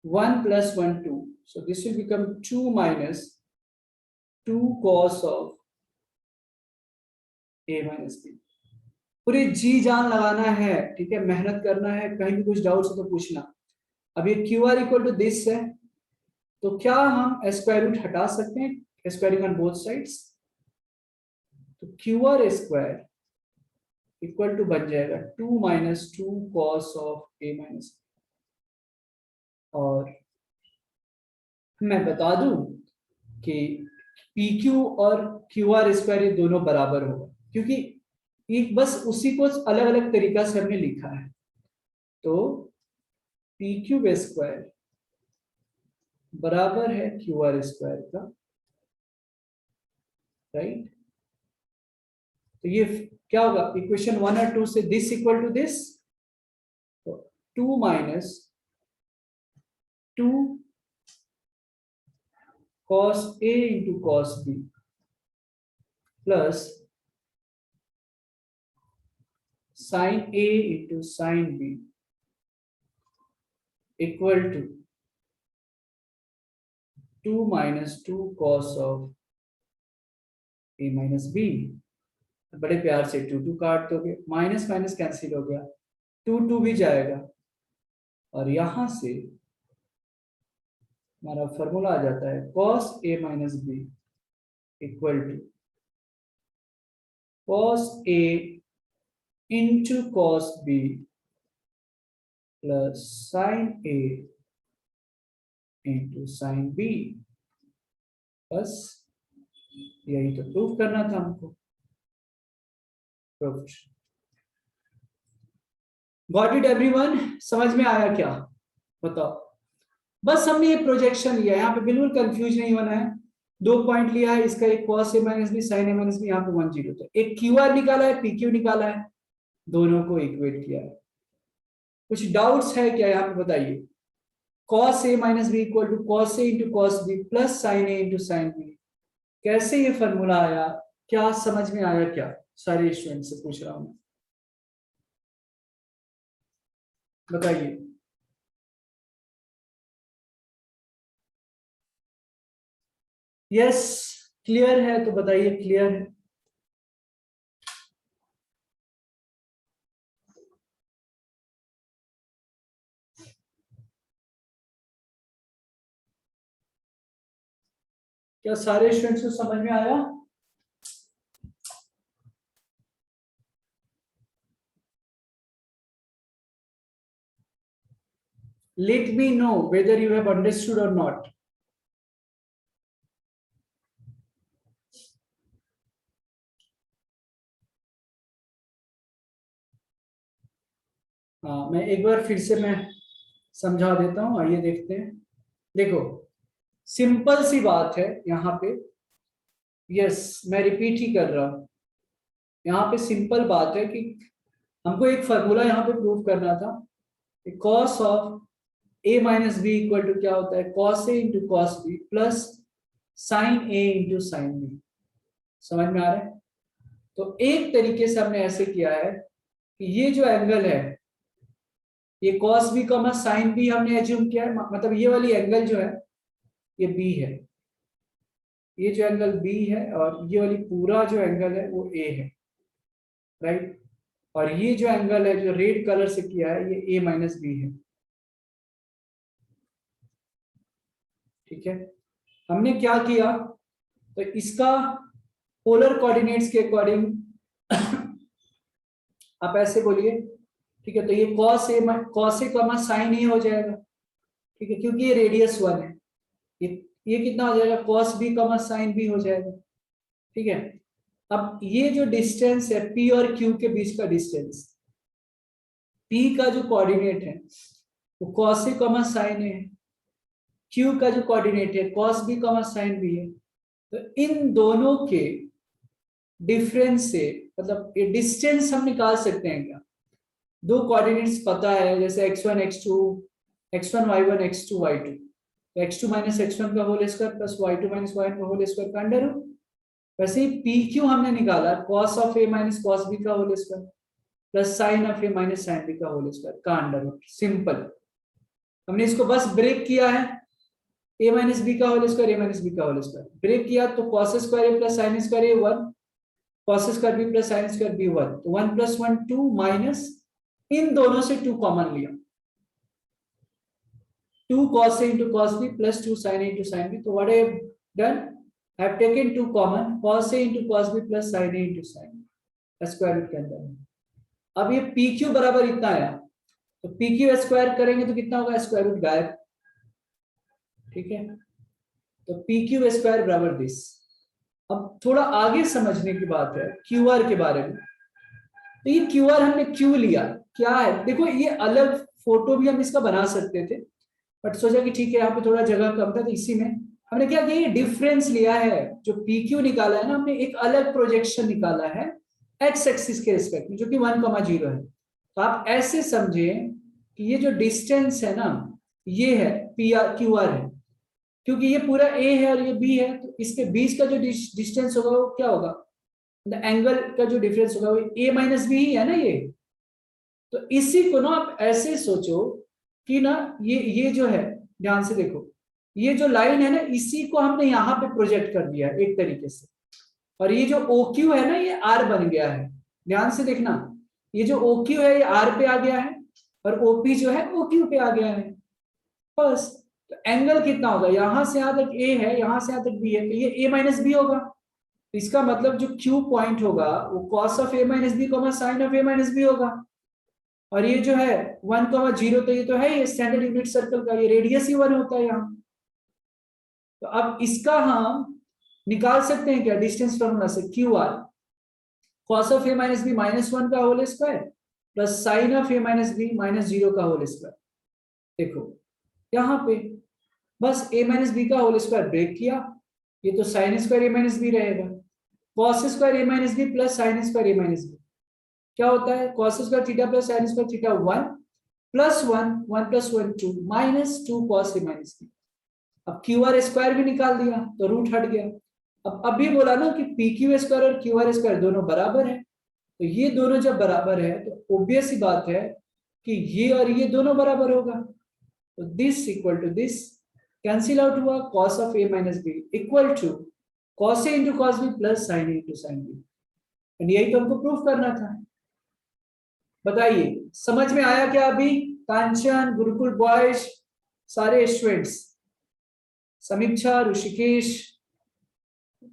1 + 1 2, so this will become 2 minus 2 cos of a minus b। पूरी जी जान लगाना है, ठीक है, मेहनत करना है, कहीं भी कुछ डाउट्स हो तो पूछना। अब ये Q R equal to this है, तो क्या हम स्क्वायर रूट हटा सकते हैं स्क्वायरिंग ऑन बोथ साइड्स? तो Q R square equal to बन जाएगा 2 - 2 cos ऑफ a माइनस। और मैं बता दूं कि पी क्यू और क्यू आर स्क्वायर ये दोनों बराबर होगा, क्योंकि एक बस उसी को अलग अलग तरीका से हमने लिखा है। तो पी क्यूब स्क्वायर बराबर है क्यू आर स्क्वायर का, राइट। तो ये क्या होगा इक्वेशन 1 और 2 से, दिस इक्वल टू दिस, तो 2 - 2 cos a into cos b plus sin a into sin b equal to 2 - 2 cos of a minus b। बड़े प्यार से 2 2 काट दोगे, माइनस माइनस कैंसिल हो गया, 2 2 भी जाएगा, और यहां से हमारा फॉर्मूला आ जाता है cos a minus b equal to cos a into cos b plus sin a into sin b। बस यही तो प्रूव करना था हमको। Got it everyone? समझ में आया क्या? बताओ। बस हमने ये प्रोजेक्शन लिया, यहाँ पे बिल्कुल कंफ्यूज नहीं होना है। 2 पॉइंट लिया है, इसका एक cos a minus B sine A minus B, यहाँ पे 1 0, तो एक क्यू आर निकाला है, पी क्यू निकाला है, दोनों को इक्वेट किया है। कुछ डाउट्स है क्या यहाँ पे बताइए? cos a minus B equal to cos a into cos B plus sine A into sine B, कैसे ये फॉर्मूला आया? क्या समझ में आया क्या? सारे स्टूडेंट से पूछ रहा हूँ, बताइए। यस, क्लियर है तो बताइए क्लियर है। क्या सारे स्टूडेंट्स को समझ में आया? Let me know whether you have understood or not. हाँ, मैं एक बार फिर से मैं समझा देता हूँ, आइए देखते हैं। देखो, सिंपल सी बात है यहाँ पे। यस, मैं रिपीट ही कर रहा हूँ। यहाँ पे सिंपल बात है कि हमको एक फॉर्मूला यहाँ पे प्रूव करना था। Cos of A minus B equal to क्या होता है? कॉस ए into cos B plus sine ए इंटू साइन बी। समझ में आ रहा है? तो एक तरीके से हमने ऐसे किया है कि ये जो एंगल है, ये cos b comma sine B हमने एज्यूम किया है, मतलब ये वाली एंगल जो है ये b है, ये जो एंगल b है, और ये वाली पूरा जो एंगल है वो a है, राइट। और ये जो एंगल है जो रेड कलर से किया है ये a माइनस बी है, ठीक है। हमने क्या किया, तो इसका पोलर कोऑर्डिनेट्स के अकॉर्डिंग आप ऐसे बोलिए, ठीक है। तो ये cos a कॉमा साइन ए हो जाएगा, ठीक है, क्योंकि ये रेडियस 1 है। ये कितना हो जाएगा? cos b comma sign b हो जाएगा, ठीक है। अब ये जो डिस्टेंस है p और q के बीच का डिस्टेंस, p का जो कोऑर्डिनेट है वो cos a comma sign a है, q का जो कोऑर्डिनेट है cos b comma sign b है। तो इन दोनों के डिफरेंस से, मतलब ये डिस्टेंस हम निकाल सकते हैं क्या? दो कोऑर्डिनेट्स पता है, जैसे x1 x2, x1 y1 x2 y2, तो x2 माइनस x1 का whole square plus y2 minus y1 का होल स्क्वायर का अंडर रूट। वैसे ही पी क्यू हमने निकाला cos of a minus cos b का whole square plus sine of a minus sine b का होल स्क्वायर का अंडर रूट। सिंपल, हमने इसको बस ब्रेक किया है, a माइनस बी का whole square, a minus B का होल स्क्वायर ब्रेक किया तो cos square a plus sine square a 1, cos square b plus sine square b 1, तो 1 प्लस 1 2 माइनस इन दोनों से 2 कॉमन लिया, 2 cos a into cos b plus 2 sin a into sin b। तो what I have done, I have taken 2 common, cos a into cos b plus sin a into sin b square root के अंदर। अब ये pq बराबर इतना आया, तो pq square करेंगे तो कितना होगा? स्क्वायर रूट गायब, ठीक है। तो pq स्क्वायर बराबर दिस। अब थोड़ा आगे समझने की बात है qr के बारे में। तो ये qr हमने क्यों लिया, क्या है? देखो, ये अलग फोटो भी हम इसका बना सकते थे, बट सोचा कि ठीक है यहाँ पे थोड़ा जगह कम था, तो इसी में हमने क्या किया, ये डिफरेंस लिया है। जो PQ निकाला है ना हमने, एक अलग प्रोजेक्शन निकाला है x एक्सिस के रिस्पेक्ट में, जो कि 1,0 है। तो आप ऐसे समझे कि ये जो डिस्टेंस है ना, ये है QR है, क्योंकि ये पूरा A है और ये B है, तो इसके बीच का जो डिस्टेंस होगा वो क्या होगा? एंगल का जो डिफरेंस होगा वो A माइनस बी ही है ना ये। तो इसी को ना आप ऐसे सोचो कि ना ये जो है, ध्यान से देखो, ये जो लाइन है ना, इसी को हमने यहाँ पे प्रोजेक्ट कर दिया है एक तरीके से, और ये जो OQ है ना ये R बन गया है। ध्यान से देखना, ये जो OQ है ये R पे आ गया है, और OP जो है OQ पे आ गया है, बस। तो एंगल कितना होगा? यहां से यहां तक A है, यहां से यहां तक B है, तो ये A माइनस बी होगा। इसका मतलब जो Q पॉइंट होगा वो cos of A minus B sine of A minus B होगा। और ये जो है 1,0, तो ये तो है ये स्टैंडर्ड यूनिट सर्कल का, ये रेडियस ही 1 होता है यहाँ। तो अब इसका हम निकाल सकते हैं क्या डिस्टेंस फॉर्मूला से, Q R cos of A minus B -1 का whole square plus sine of A minus B -0 का होल स्क्वायर। देखो यहाँ पे बस a माइनस बी का होल स्क्वायर ब्रेक किया, ये तो sine square A minus B रहेगा, cos square A minus B plus sine square A minus B क्या होता है, cos square theta plus sine square theta 1 plus 1 1 plus 1 2 -2 cos A minus B. अब Q R square भी निकाल दिया तो root हट गया। अब अभी बोला ना कि पी क्यू स्क्वायर और क्यू आर स्क्वायर दोनों बराबर है, तो ये दोनों जब बराबर है तो ऑब्वियस ही बात है कि ये और ये दोनों बराबर होगा, तो this equal to this cancel out हुआ, cos of a minus B equal to cos a into cos b plus sin a into sin b। And यही तो हमको प्रूफ करना था। बताइए समझ में आया क्या अभी? कांचन, गुरुकुल बॉयज, सारे स्टूडेंट्स, समीक्षा, ऋषिकेश,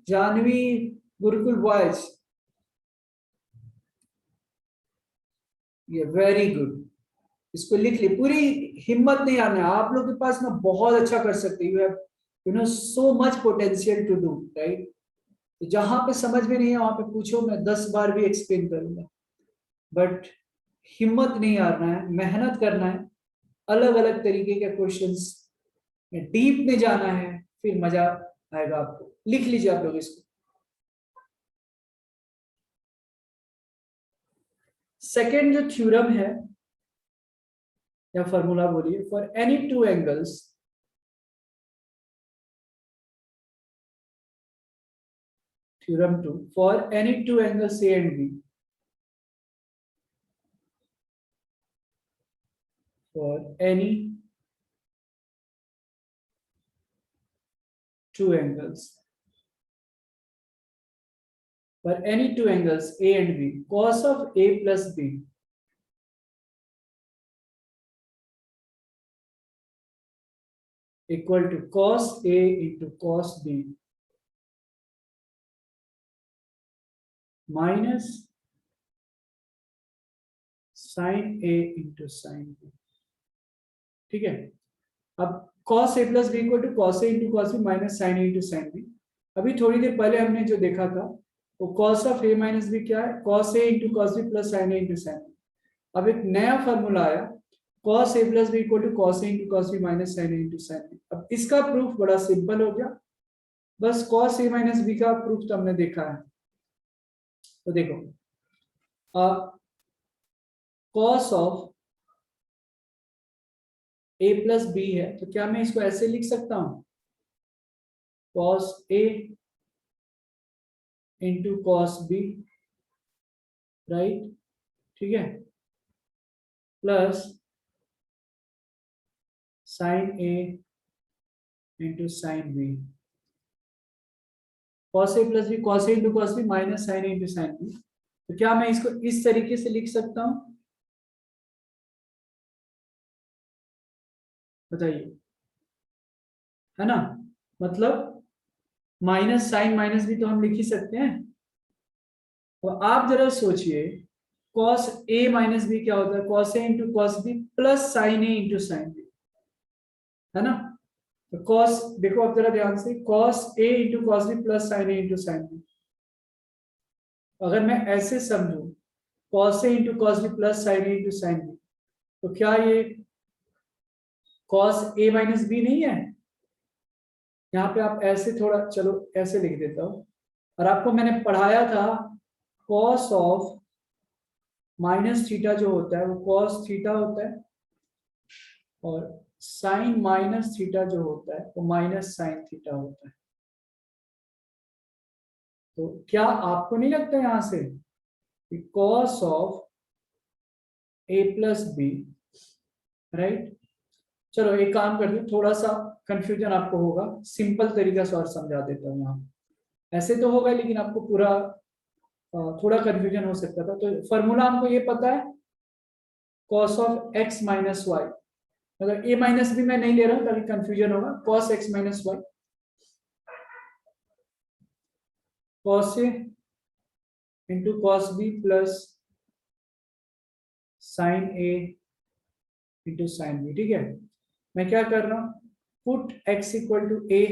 जानवी, गुरुकुल बॉयज, ये वेरी गुड। इसको लिख ली, पूरी हिम्मत नहीं आना है, आप लोग के पास ना बहुत अच्छा कर सकते, you have you know so much potential to do right. जहां पे समझ में नहीं है वहां पे पूछो, मैं 10 बार भी एक्सप्लेन करूंगा, बट हिम्मत नहीं हारना है, मेहनत करना है, अलग अलग तरीके के क्वेश्चंस में डीप में जाना है, फिर मजा आएगा आपको। लिख लीजिए आप लोग इसको। सेकेंड जो थ्योरम है या फॉर्मूला बोलिए, for any two angles theorem 2 for any two angles A and B, for any two angles, for any two angles A and B, cos of A plus B equal to cos A into cos B minus sin A into sin B। ठीक है, अब cos A plus B equal to cos A into cos B minus sin A into sin B। अभी थोड़ी देर पहले हमने जो देखा था वो cos of A minus B क्या है, cos A into cos B plus sin A into sin B। अब एक नया फॉर्मूला आया, cos A plus B equal to cos A into cos B minus sin A into sin B। अब इसका proof बड़ा simple हो गया, बस cos A minus B का प्रूफ तो हमने देखा है। तो देखो cos of A plus B है, तो क्या मैं इसको ऐसे लिख सकता हूं, cos A into cos B right, ठीक है, plus sin A into sin B, cos A plus B cos A into cos B minus sin A into sin B। तो क्या मैं इसको इस तरीके से लिख सकता हूं, बताइए, है ना, मतलब माइनस साइन माइनस भी तो हम लिख ही सकते हैं। तो आप जरा सोचिए cos A माइनस बी क्या होता है, cos A into cos B plus sine A into sine B, है ना। तो cos देखो आप जरा ध्यान से, cos A into cos B plus sine A into sine B, अगर मैं ऐसे समझू cos A into cos B plus sine A into sine B, तो क्या ये cos A माइनस बी नहीं है? यहाँ पे आप ऐसे थोड़ा, चलो ऐसे लिख देता हूँ, और आपको मैंने पढ़ाया था cos ऑफ माइनस थीटा जो होता है वो cos थीटा होता है, और साइन माइनस थीटा जो होता है वो माइनस साइन थीटा होता है। तो क्या आपको नहीं लगता यहां से कि cos of A plus B right. चलो एक काम करते हैं, थोड़ा सा कंफ्यूजन आपको होगा, सिंपल तरीका से और समझा देता हूँ यहाँ। ऐसे तो होगा लेकिन आपको पूरा थोड़ा कंफ्यूजन हो सकता था। तो फॉर्मूला हमको ये पता है, cos of x minus Y, मतलब a माइनस भी मैं नहीं ले रहा हूँ ताकि कंफ्यूजन होगा, cos x minus Y cos a into cos B plus sine a into sine B. ठीक है, मैं क्या कर रहा हूँ, put x equal to a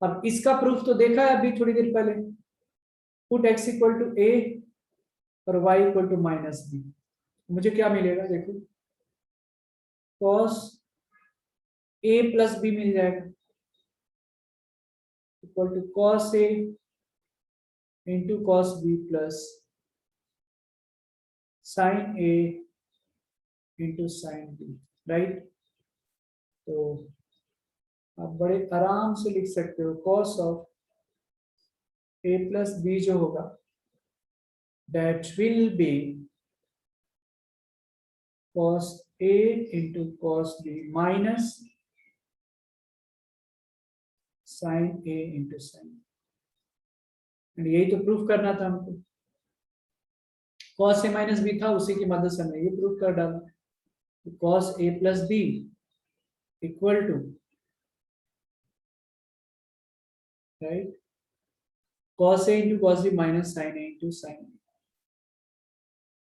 अब इसका प्रूफ तो देखा है अभी थोड़ी देर पहले, put x equal to A और y equal to minus B, मुझे क्या मिलेगा देखो, cos a प्लस बी मिल जाएगा equal to cos a into cos b plus sin a into sin b, right. तो आप बड़े आराम से लिख सकते हो cos of a plus B जो होगा that will be cos a into cos b minus sin a into sin, यही तो प्रूफ करना था हमको, cos a माइनस बी था, उसी की मदद से हमने ये प्रूफ कर डाला, cos a plus B equal to, right, cos a into cos b minus sin a into sin b।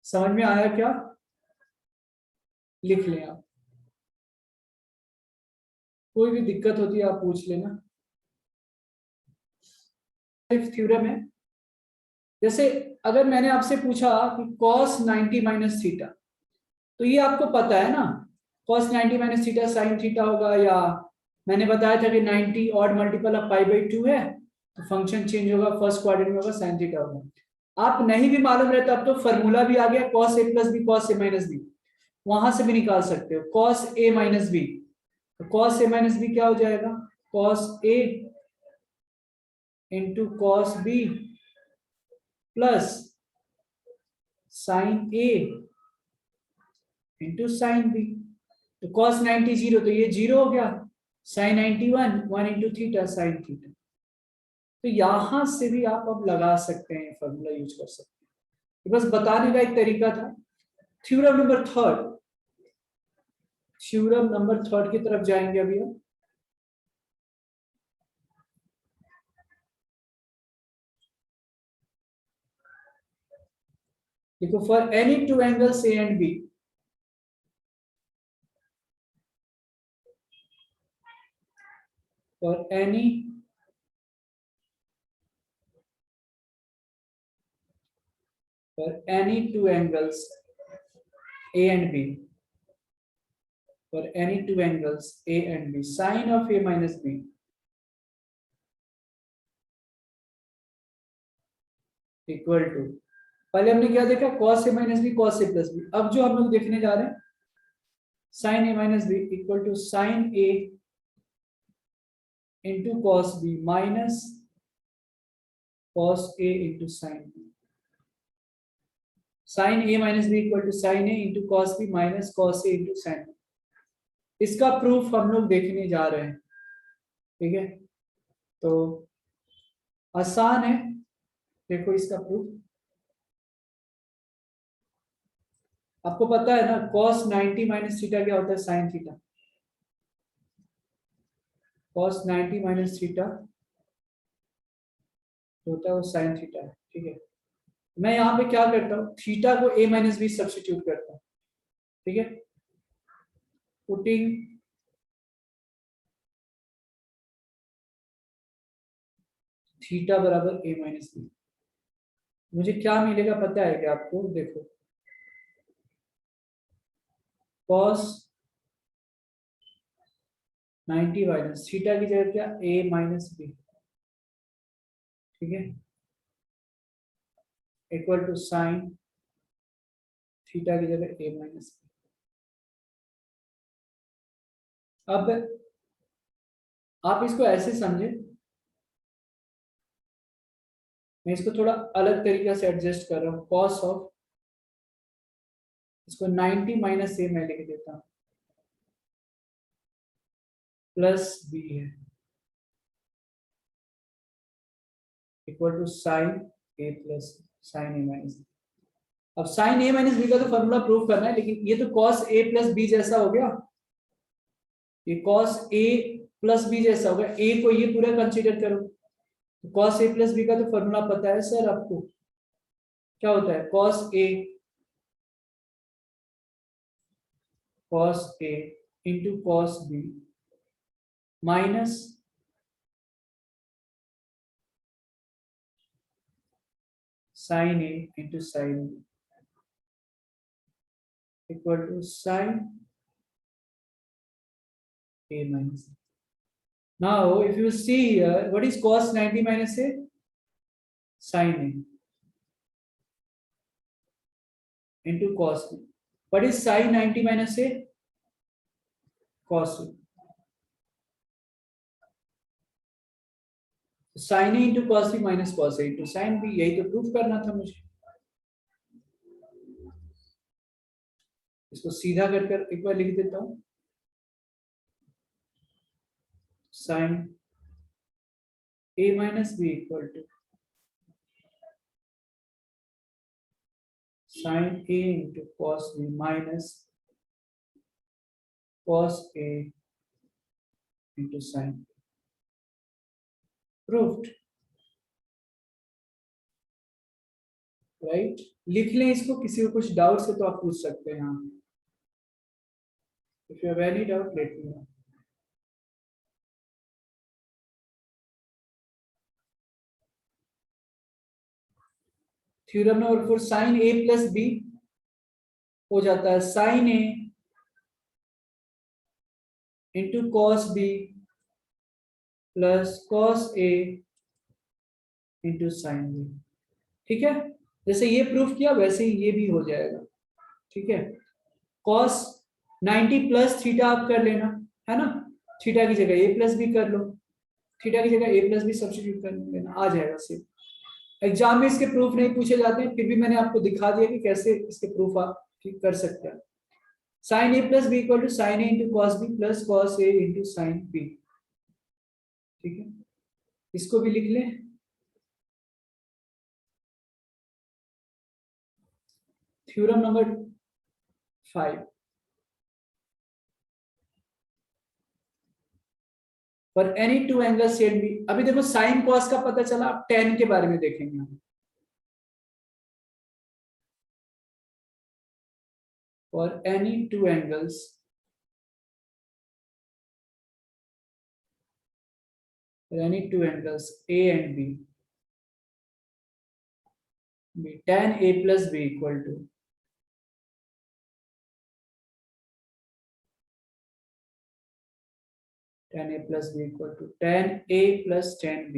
समझ में आया क्या? लिख लें आप, कोई भी दिक्कत होती है आप पूछ लेना। थ्योरम है, जैसे अगर मैंने आपसे पूछा कि cos 90 माइनस थीटा, तो ये आपको पता है ना, cos 90 minus theta sin theta होगा, या मैंने बताया था कि 90 odd multiple of pi by 2 है, तो फंक्शन चेंज होगा, फर्स्ट क्वाड्रेंट में होगा sin थीटा होगा। आप नहीं भी मालूम रहता, अब तो फॉर्मूला भी आ गया, cos a plus B cos a minus B, वहां से भी निकाल सकते हो cos a माइनस बी, तो cos a माइनस बी क्या हो जाएगा, cos a into cos b plus sin a into sin b, तो cos 90 जीरो, तो ये जीरो हो गया, sin 91 1 into theta sin theta. तो यहां से भी आप अब लगा सकते हैं, फॉर्मूला यूज कर सकते हैं, बस बताने का एक तरीका था। Theorem number third, theorem number third की तरफ जाएंगे अभी हम। देखो, for any two angles A and B, for any two angles a and b, for any two angles a and b, sin of a minus b equal to, पहले हमने क्या देखा, cos a minus B cos a plus B, अब जो हम लोग देखने जा रहे हैं sin a minus B equal to sin a into cos b minus cos a into sin b, sin a minus B equal to sin a into cos b minus cos a into sin b। इसका proof हम लोग देखने जा रहे हैं, ठीक है, तो आसान है, देखो इसका प्रूफ, आपको पता है ना cos 90 माइनस थीटा क्या होता है, sin theta, cos 90 minus theta होता है वो sin थीटा है, ठीक है। मैं यहाँ पे क्या करता हूँ, थीटा को a माइनस बी सब्सटीट्यूट करता हूँ, ठीक है, पुटिंग थीटा बराबर a माइनस बी, मुझे क्या मिलेगा पता है क्या आपको, देखो cos 90 माइनस थीटा की जगह क्या, a माइनस बी, ठीक है, इक्वल टू साइन थीटा की जगह a माइनस बी। अब आप इसको ऐसे समझे, मैं इसको थोड़ा अलग तरीके से एडजस्ट कर रहा हूँ, cos ऑफ, इसको 90 माइनस ए मैं लिख देता हूँ, प्लस बी है, equal to sine A plus sine A minus B. अब साइन ए माइनस बी का तो फॉर्मूला प्रूव करना है, लेकिन ये तो cos ए प्लस बी जैसा हो गया, ये cos ए प्लस बी जैसा हो गया, ए को ये पूरा कंसीडर करो, तो cos ए प्लस बी का तो फॉर्मूला पता है सर आपको, क्या होता है, cos a into cos b minus sin a into sin b equal to sin a minus. Now, if you see here, what is cos 90 minus a? Sin a into cos b. What is sin 90 minus a? Cos a. Sin a into cos b minus cos a into sin b. यही तो proof करना था मुझे. इसको सीधा कर एक बार लिख देता हूं. sin a minus b equal to sin a into cos b minus cos a into sin b. Proved. Right. लिख लें इसको. किसी को कुछ डाउट है तो आप पूछ सकते हैं. यहाँ if you have any doubt let me know. Theorem number 4, sin a plus b हो जाता है sin a into cos b plus cos a into sin b. ठीक है. जैसे ये प्रूफ किया वैसे ही ये भी हो जाएगा. ठीक है. cos 90 प्लस थीटा आप कर लेना है ना. थीटा की जगह a प्लस बी कर लो. थीटा की जगह a प्लस बी सब्स्टिट्यूट कर लेना. आ जाएगा सिर्फ. एग्जाम में इसके प्रूफ नहीं पूछे जाते हैं, फिर भी मैंने आपको दिखा दिया कि कैसे इसके प्रूफ आप कर सकते हैं. sin a plus B equal to sin a into cos b plus cos a into sin b. ठीक है. इसको भी लिख लें. Theorem number 5, for any two angles said b. अभी देखो साइन कॉस का पता चला. अब tan के बारे में देखेंगे हम. for any two angles A and B, tan A plus B equal to tan A plus B equal to tan A plus tan B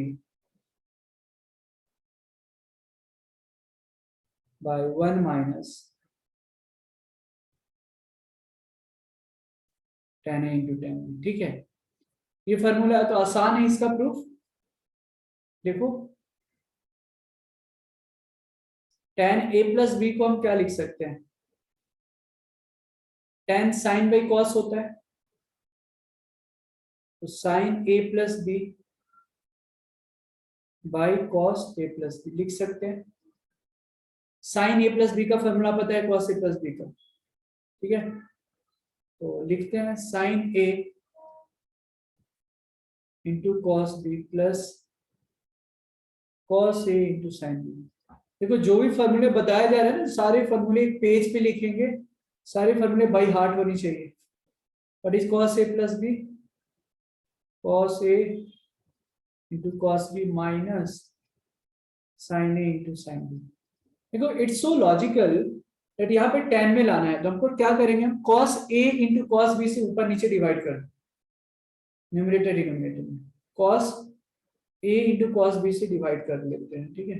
by 1 minus tan A into tan B. ठीक है. ये formula तो आसान है इसका proof. देखो tan A plus B को हम क्या लिख सकते हैं. tan sin by cos होता है, तो sin A plus B by cos A plus B लिख सकते हैं. sin A plus B का फॉर्मूला पता है cos A plus B का. ठीक है. तो लिखते हैं sin A into cos B plus cos A into sin B. देखो जो भी फॉर्मूले बताया जा रहा है ना, सारे फॉर्मूले एक पेज पे लिखेंगे. सारे फॉर्मूले बाय हार्ट होनी चाहिए. What is cos A plus B? cos A into cos B minus sin A into sin B. देखो इट्स सो लॉजिकल दैट यहाँ पे tan में लाना है, तो हमको क्या करेंगे, हम cos A into cos B से ऊपर नीचे डिवाइड कर न्यूमरेटर डिनोमिनेटर में cos A into cos B से डिवाइड कर लेते हैं. ठीक है.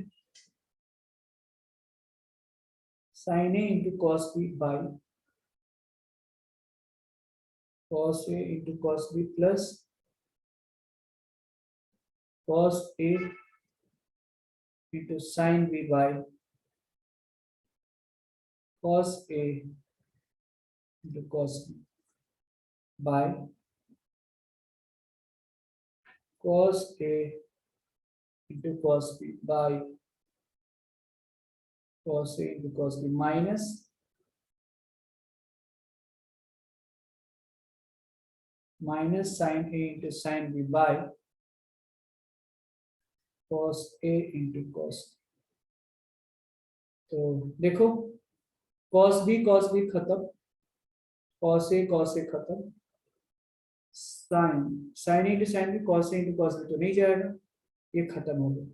sin A into cos B by cos A into cos B plus cos A into sin B by cos A into cos B by cos A into cos B by cos A into cos B minus sin A into sin B by cos A into cos B. तो देखो cos B खत्म, cos A खत्म, sin A into sin B cos A into cos B तो नहीं जाएगा, ये खत्म हो गया.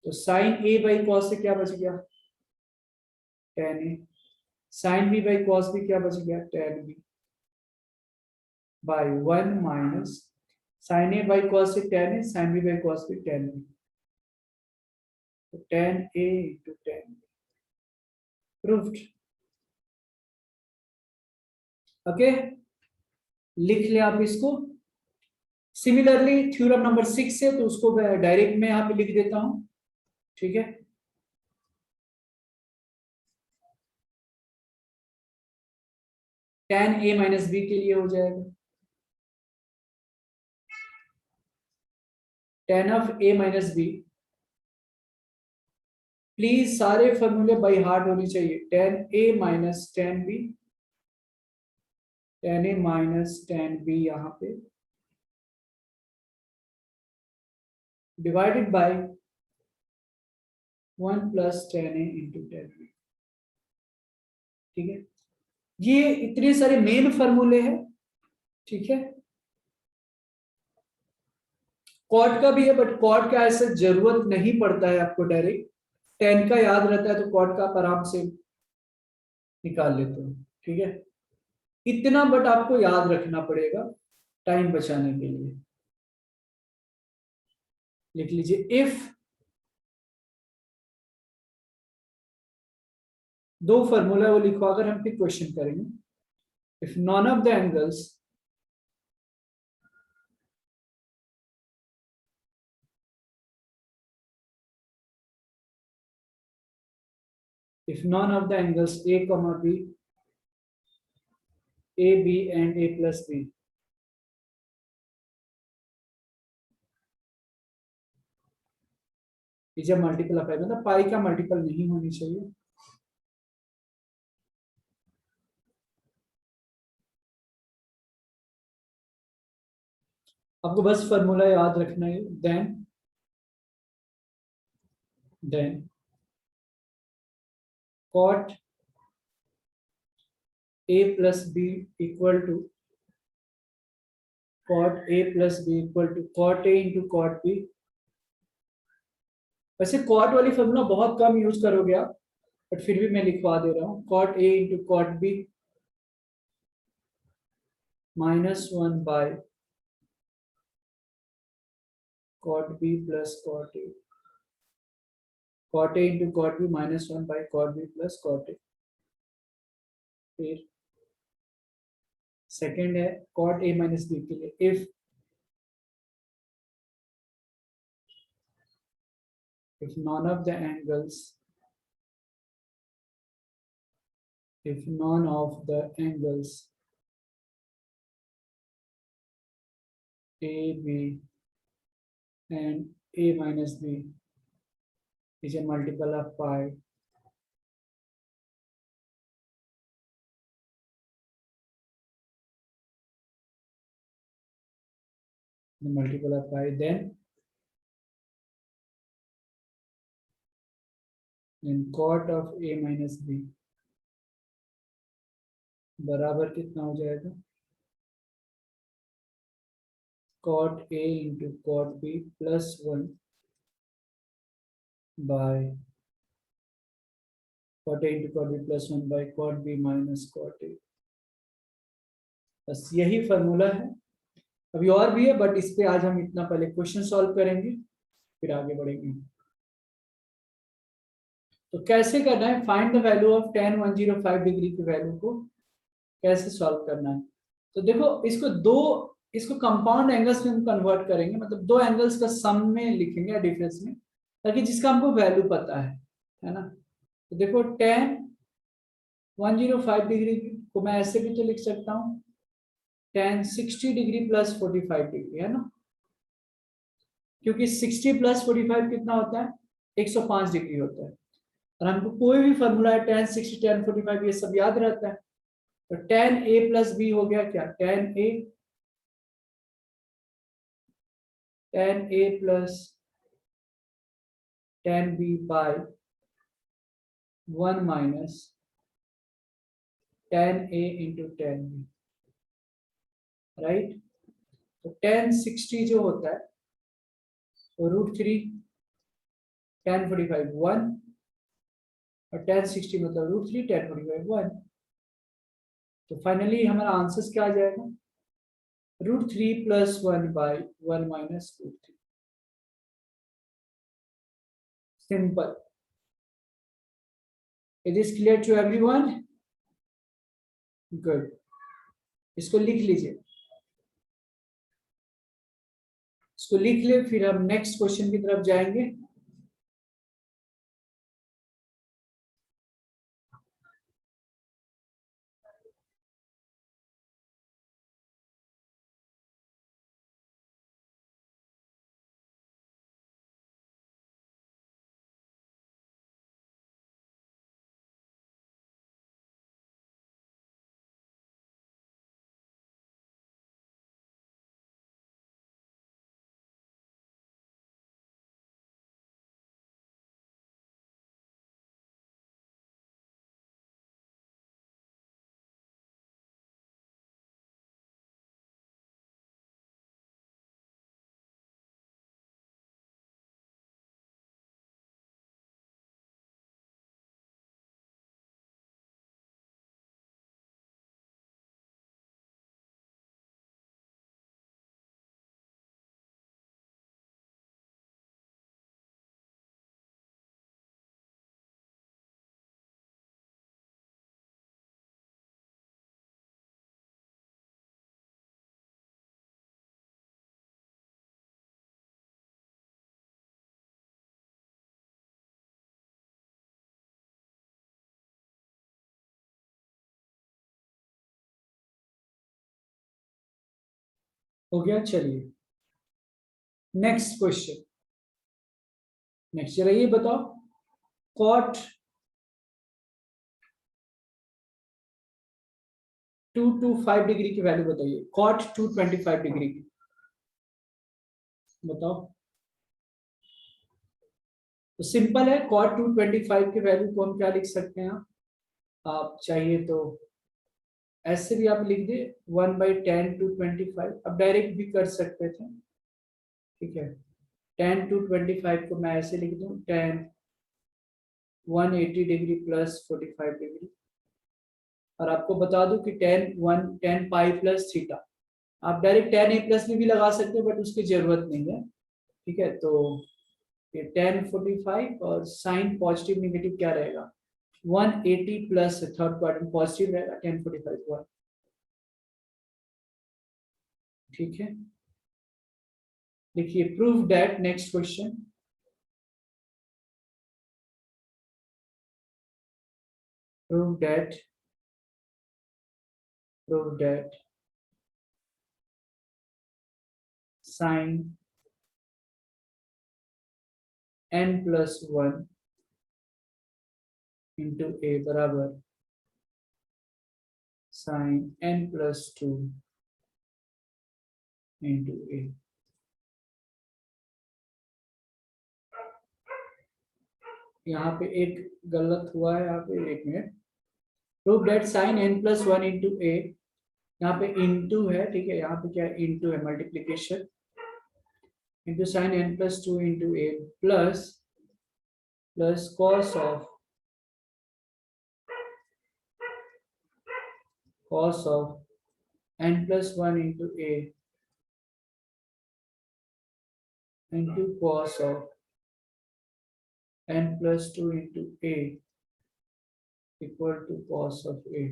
तो साइन ए बाई कॉस से क्या बच गया, tan A. Sine B by cos B क्या बच गया, tan B by one minus sine A by cos से tan A, sine B by cos B tan B, तो टेन ए into tan B, proved. Okay, लिख ले आप इसको। Similarly theorem number 6 है, तो उसको डायरेक्ट मैं यहाँ पे लिख देता हूं, ठीक है। टेन ए माइनस बी के लिए हो जाएगा tan of A minus b. Please सारे फॉर्मूले बाई हार्ट होने चाहिए। Tan a minus tan b, tan a minus tan b यहाँ पे divided by one plus tan A into tan b, ठीक है। ये इतने सारे मेन फॉर्मूले हैं, ठीक है। कॉट का भी है, बट कॉट का ऐसे जरूरत नहीं पड़ता है आपको, डायरेक्ट टेन का याद रहता है तो कॉट का आप आराम से निकाल लेते हो, ठीक है। इतना बट आपको याद रखना पड़ेगा टाइम बचाने के लिए। लिख लीजिए, इफ दो फॉर्मूला वो लिखवा कर हम फिर क्वेश्चन करेंगे। If none of the angles if none of the angles a comma b, a b and a plus b is a multiple of, मतलब पाई का मल्टीपल नहीं होनी चाहिए। आपको बस फॉर्मूला याद रखना है, then cot a plus b equal to cot a plus b equal to cot a into cot b। वैसे कॉट वाली फॉर्मूला बहुत कम यूज करोगे आप, बट फिर भी मैं लिखवा दे रहा हूँ, cot a into cot b minus one by cot b plus cot a, cot a into cot b minus one by cot b plus cot a. फिर सेकेंड है कॉट ए माइनस बी के लिए, if none of the angles if none of the angles a b and a minus b is a multiple of pi, the multiple of pi, then cot of a minus b बराबर कितना हो जाएगा, cot a into cot b plus one by cot a into cot b plus one by cot b minus cot a। बस यही formula है। अभी और भी है, बट इस पे आज हम इतना पहले क्वेश्चन सॉल्व करेंगे, फिर आगे बढ़ेंगे। तो कैसे करना है, find the value of tan 105 degree की वैल्यू को कैसे सॉल्व करना है। तो देखो, इसको कंपाउंड एंगल्स में हम कन्वर्ट करेंगे, मतलब दो एंगल्स का सम में लिखेंगे या डिफरेंस में, ताकि जिसका हमको वैल्यू पता है ना। तो देखो tan 105 डिग्री को मैं ऐसे भी तो लिख सकता हूँ, tan 60 डिग्री प्लस 45 डिग्री, है ना। क्योंकि 60 प्लस 45 कितना होता है, 105 डिग्री होता है। और हमको कोई भी फॉर्मूला है tan 60 tan 45 ये सब याद रहता है। तो tan a प्लस बी हो गया क्या, tan a प्लस tan b by one minus tan a into tan b, right. तो tan 60 जो होता है वो √3 tan 45 1 और tan 60 मतलब √3, tan 45 1। तो फाइनली हमारा आंसर क्या आ जाएगा, √3 + 1/1 - √3। Simple. It is clear to everyone? Good. इसको लिख लीजिए, इसको लिख ले, फिर हम नेक्स्ट क्वेश्चन की तरफ जाएंगे। हो गया, चलिए नेक्स्ट क्वेश्चन। नेक्स्ट जरा ये बताओ, कॉट 225 डिग्री की वैल्यू बताइए, कॉट 225 डिग्री की बताओ। तो सिंपल है, कॉट 225 के वैल्यू को हम क्या लिख सकते हैं, आप चाहिए तो ऐसे भी आप लिख दे 1/10 × 25, अब डायरेक्ट भी कर सकते थे, ठीक है। 10 × 25 को मैं ऐसे लिख दूं 10 180 डिग्री + 45 डिग्री। और आपको बता दूं कि 10 पाई + थीटा, आप डायरेक्ट 10a+ में भी लगा सकते हो, बट उसकी जरूरत नहीं है, ठीक है। तो ये 10 45 और साइन पॉजिटिव नेगेटिव क्या रहेगा, 180 प्लस थर्ड क्वाड्रेंट पॉजिटिव रहेगा, 10 45 1, ठीक है। देखिए prove that, next question, prove that, prove that sine n+1 into a बराबर साइन n+2 इंटू a। यहाँ पे एक गलत हुआ है, यहाँ पे एक minute. Prove that sine n+1 into a, यहाँ पे इंटू है, ठीक है, यहाँ पे क्या इंटू है, multiplication, into sine n+2 into a plus cos of n+1 into a into cos of n+2 into a equal to cos of a।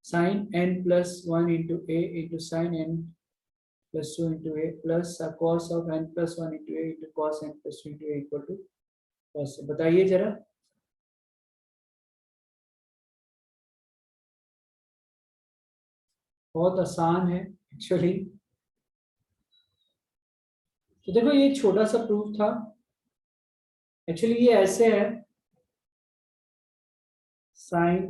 Sine n+1 into a into sine n+2 into a plus cos of n+1 into a into cos n+2 into a equal to cos. बताइए जरा, बहुत आसान है actually. तो देखो ये छोटा सा प्रूफ था, एक्चुअली ये ऐसे है, साइन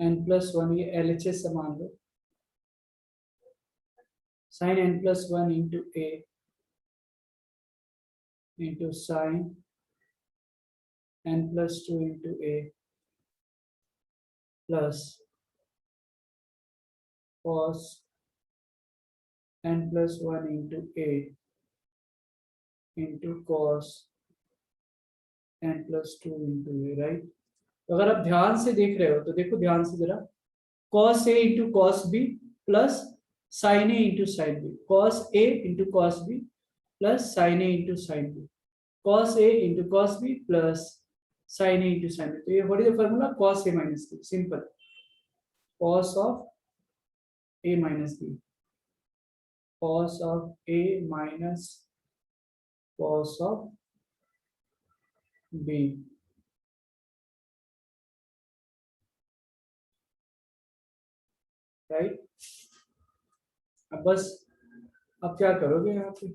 n+1, ये LHS से मान लो, sine n+1 into a into sine n+2 into a plus cos n+1 into a into cos N plus two into A, right. तो अगर आप ध्यान से देख रहे हो तो देखो ध्यान से जरा, cos A into cos B plus sine A into sine B, cos A into cos B plus sine A into sine b, cos a into cos b plus sin a into sin b. तो ये what is the formula, cos a minus b, simple, cos of a minus b, cos of a minus cos of b, right. अब बस अब क्या करोगे यहाँ पे,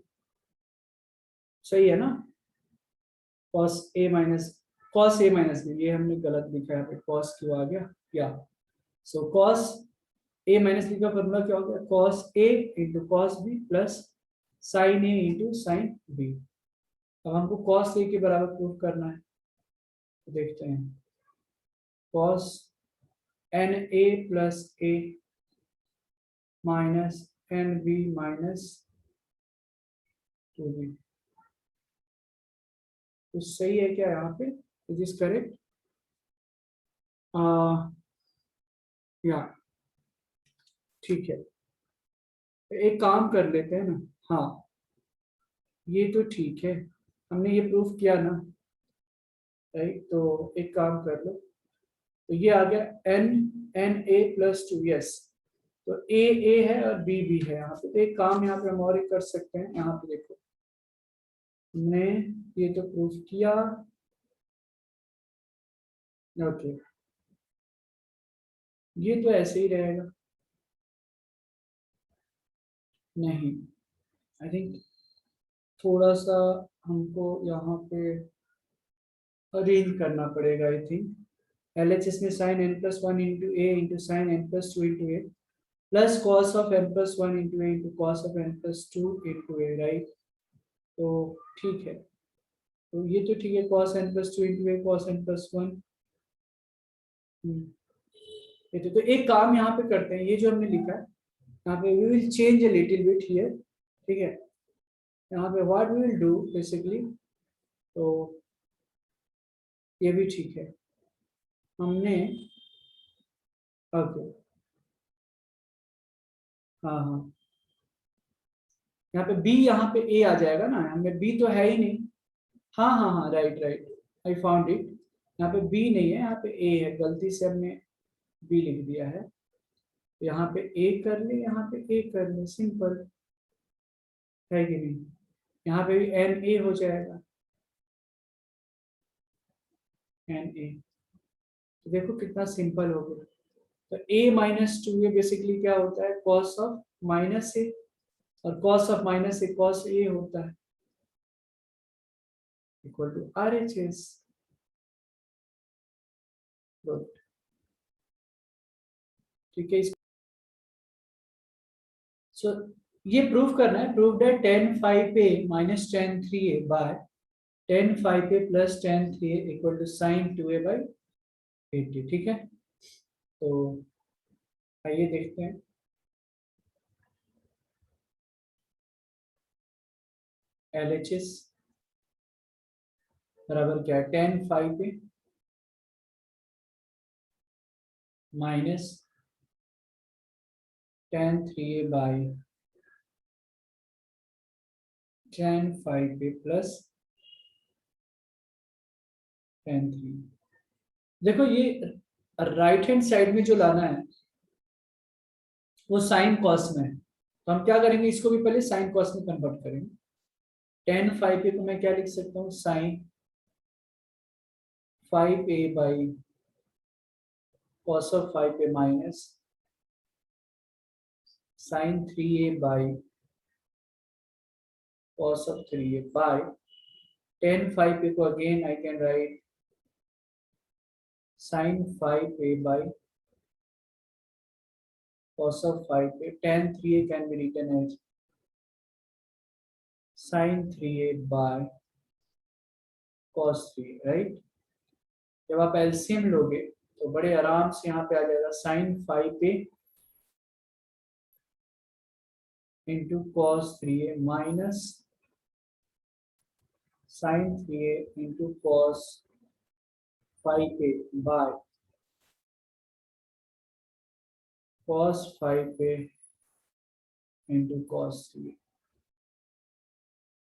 सही है ना, cos a minus b, ये हमने गलत लिखा है यहाँ पे, cos क्यों आ गया, या सो cos a माइनस बी का फॉर्मूला क्या हो गया, cos a into cos b plus sin a into sin b। अब हमको cos a के बराबर प्रूफ करना है, तो देखते हैं, cos n a plus a minus n b minus two b, तो सही है क्या यहाँ पे, इज दिस करेक्ट, या ठीक है, एक काम कर लेते हैं ना, हाँ ये तो ठीक है, हमने ये प्रूफ किया ना, राइट। तो एक काम कर लो, तो ये आ गया n n a plus two, yes, तो ए है और बी बी है यहाँ पे। तो एक काम यहाँ पे हम और ही कर सकते हैं, यहाँ पे देखो हमने ये तो प्रूफ किया, ओके, ये तो ऐसे ही रहेगा, नहीं आई थिंक थोड़ा सा हमको यहाँ पे अरेंज करना पड़ेगा, आई थिंक LHS में sine N plus one into A into sine N plus two into A plus cos of N plus one into A into cos of N plus two into A, right. तो ठीक है, तो ये तो ठीक है, cos N plus two into A cos N plus one, ये तो एक काम यहाँ पे करते हैं, ये जो हमने लिखा है यहाँ पे we will change a little bit here, ठीक है, यहाँ पे what we will do basically, तो ये भी ठीक है, हमने ओके, हाँ हाँ, यहाँ पे बी यहाँ पे ए आ जाएगा ना, हमें बी तो है ही नहीं, हाँ हाँ हाँ, right right, I found it, यहाँ पे बी नहीं है, यहाँ पे ए है, गलती से हमने बी लिख दिया है, तो यहाँ पे ए कर ले, यहाँ पे ए कर ले, सिंपल है कि नहीं, यहाँ पे भी एन ए हो जाएगा, एन ए, तो देखो कितना सिंपल हो गया। तो a minus two A basically क्या होता है, कॉस ऑफ माइनस ए, और cos of minus A cos A होता है, equal to R H S, ठीक है। सो ये प्रूफ करना है, प्रूव्ड है tan five A minus tan three A by tan five A plus tan three A equal to sine two A by 80, ठीक है। तो आइए देखते हैं, LHS बराबर क्या है, tan five A minus tan three A by tan five A plus tan three. देखो ये राइट हैंड साइड में जो लाना है वो साइन कॉस में है, तो हम क्या करेंगे, इसको भी पहले साइन कॉस में कन्वर्ट करेंगे। टेन फाइव ए को मैं क्या लिख सकता हूँ, sine five A by cos of five A minus sine three A by cos of three A by tan five A को again I can write sine five A by cos of 5a, tan 3a can be written as sin 3a by cos 3a, right. जब आप LCM लोगे तो बड़े आराम से यहाँ पे आ जाएगा sin 5a into cos 3a minus sin 3a into cos 5a by cos 5a into cos 3a।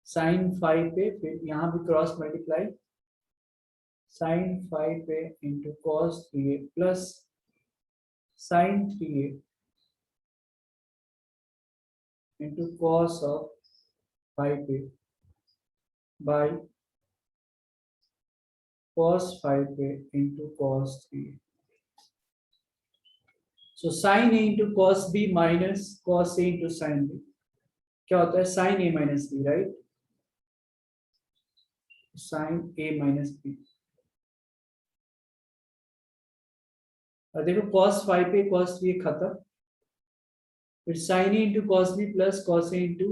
sin 5a, फिर यहाँ भी cross multiply, sin 5a into cos 3a plus sin 3a into cos of 5a by cos 5a into cos 3a। So sin a into cos b minus cos a into sin b क्या होता है, sin a minus b, right? sin a minus b, और देखो cos 5a cos 3a खत्म, फिर sin a into cos b plus cos a into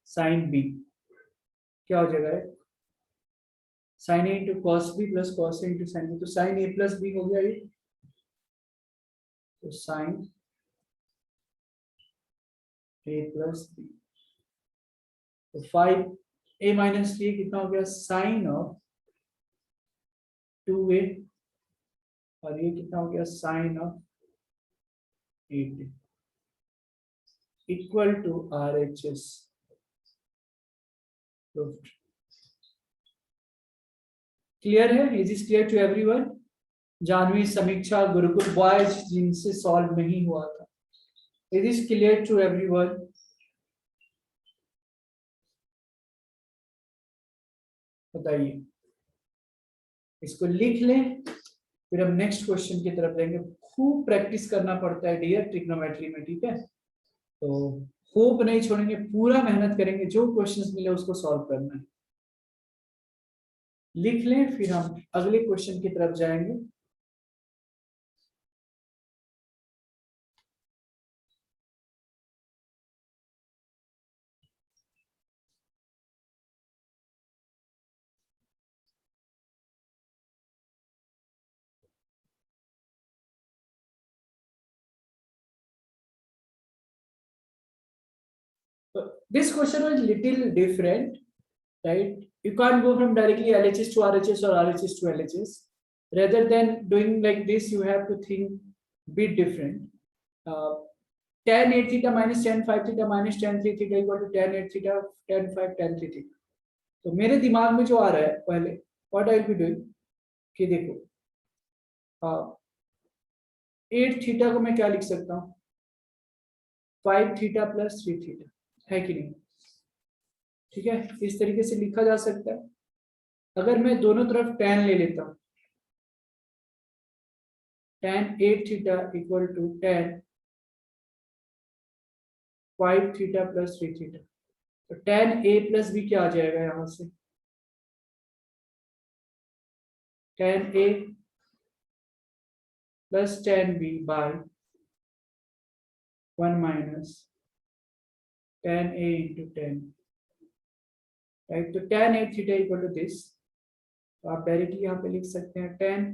sin b क्या हो जाएगा, sin a into cos b plus cos a into sin b, तो sin a plus b हो गया ये, तो sin a plus b, तो 5a minus 3 कितना हो गया, sin of 2a, और ये कितना हो गया, sin of 8a equal to RHS proved. Clear है? Is is clear to everyone? Janvi, Samiksha, Gurukul boys जिनसे सॉल्व नहीं हुआ था, is is clear to everyone? बताइए, इसको लिख लें, फिर हम नेक्स्ट क्वेश्चन की तरफ जाएंगे। खूब प्रैक्टिस करना पड़ता है डियर ट्रिग्नोमेट्री में, ठीक है? तो होप नहीं छोड़ेंगे, पूरा मेहनत करेंगे, जो क्वेश्चंस मिले उसको सॉल्व करना है। लिख लें, फिर हम अगले क्वेश्चन की तरफ जाएंगे। This question was little different, right? You can't go from directly LHS to RHS or RHS to LHS. Rather than doing like this, you have to think bit different. Tan 8 theta minus tan 5 theta minus tan 3 theta equal to tan 8 theta tan 5 tan 3 theta. तो मेरे दिमाग में जो आ रहा है पहले, what I will be doing कि देखो 8 थीटा को मैं क्या लिख सकता हूँ, 5 थीटा प्लस 3 थीटा, है कि नहीं? ठीक है, इस तरीके से लिखा जा सकता है। अगर मैं दोनों तरफ tan ले लेता हूँ, tan 8 theta equal to tan 5 theta plus 3 theta, तो tan a प्लस b क्या आ जाएगा यहां से, tan a प्लस tan b by 1 minus tan a into tan, right? तो tan 8 theta equal to this, तो आप डायरेक्टली यहाँ पे लिख सकते हैं tan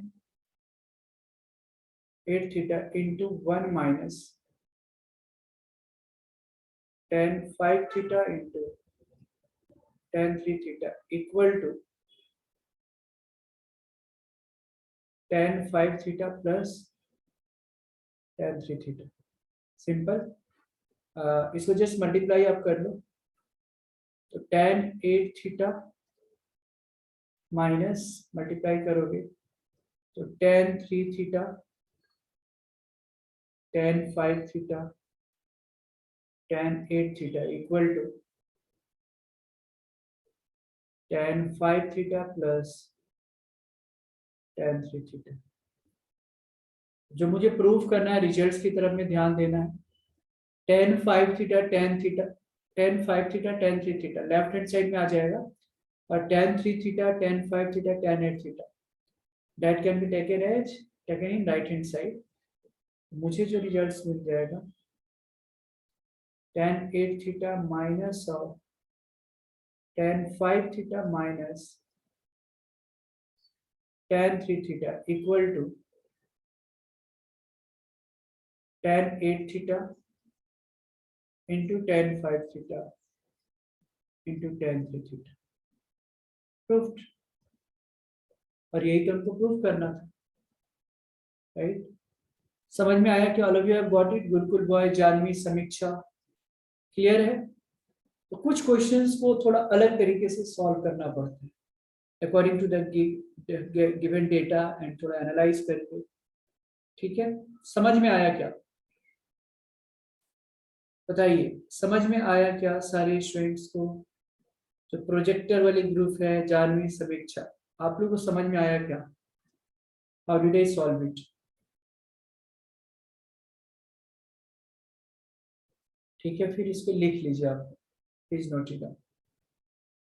8 theta into 1 minus tan 5 theta into tan 3 theta equal to tan 5 theta plus tan 3 theta. Simple, इसको just multiply आप कर लो, तो tan 8 थीटा माइनस मल्टीप्लाई करोगे तो tan 3 theta tan 5 theta tan 8 theta equal to tan 5 theta plus tan 3 theta. जो मुझे proof करना है, रिजल्ट्स की तरफ में ध्यान देना है। tan 5 theta tan theta tan 5 theta tan 3 theta left hand side में आ जाएगा, और tan 3 theta tan 5 theta tan 8 theta that can be taken in right hand side. मुझे जो रिजल्ट्स मिल जाएगा, tan 8 theta minus of tan 5 theta minus tan 3 theta equal to tan 8 theta into tan 5 theta into tan 3 theta। Proved, और यही तो हमको proof करना था, राइट? समझ में आया कि all of you have got it? Gurukul boy, Janvi, Sameeksha, clear है? तो कुछ क्वेश्चंस को थोड़ा अलग तरीके से सॉल्व करना पड़ता है according to the given data and थोड़ा एनालाइज करके, ठीक है? समझ में आया क्या? बताइए, समझ में आया क्या सारे स्टूडेंट्स को? जो प्रोजेक्टर वाली ग्रुप है, जानवी, समीक्षा, आप लोगों को समझ में आया क्या? How did I solve it? ठीक है, फिर इसको लिख लीजिए आप, प्लीज नोट इट डाउन।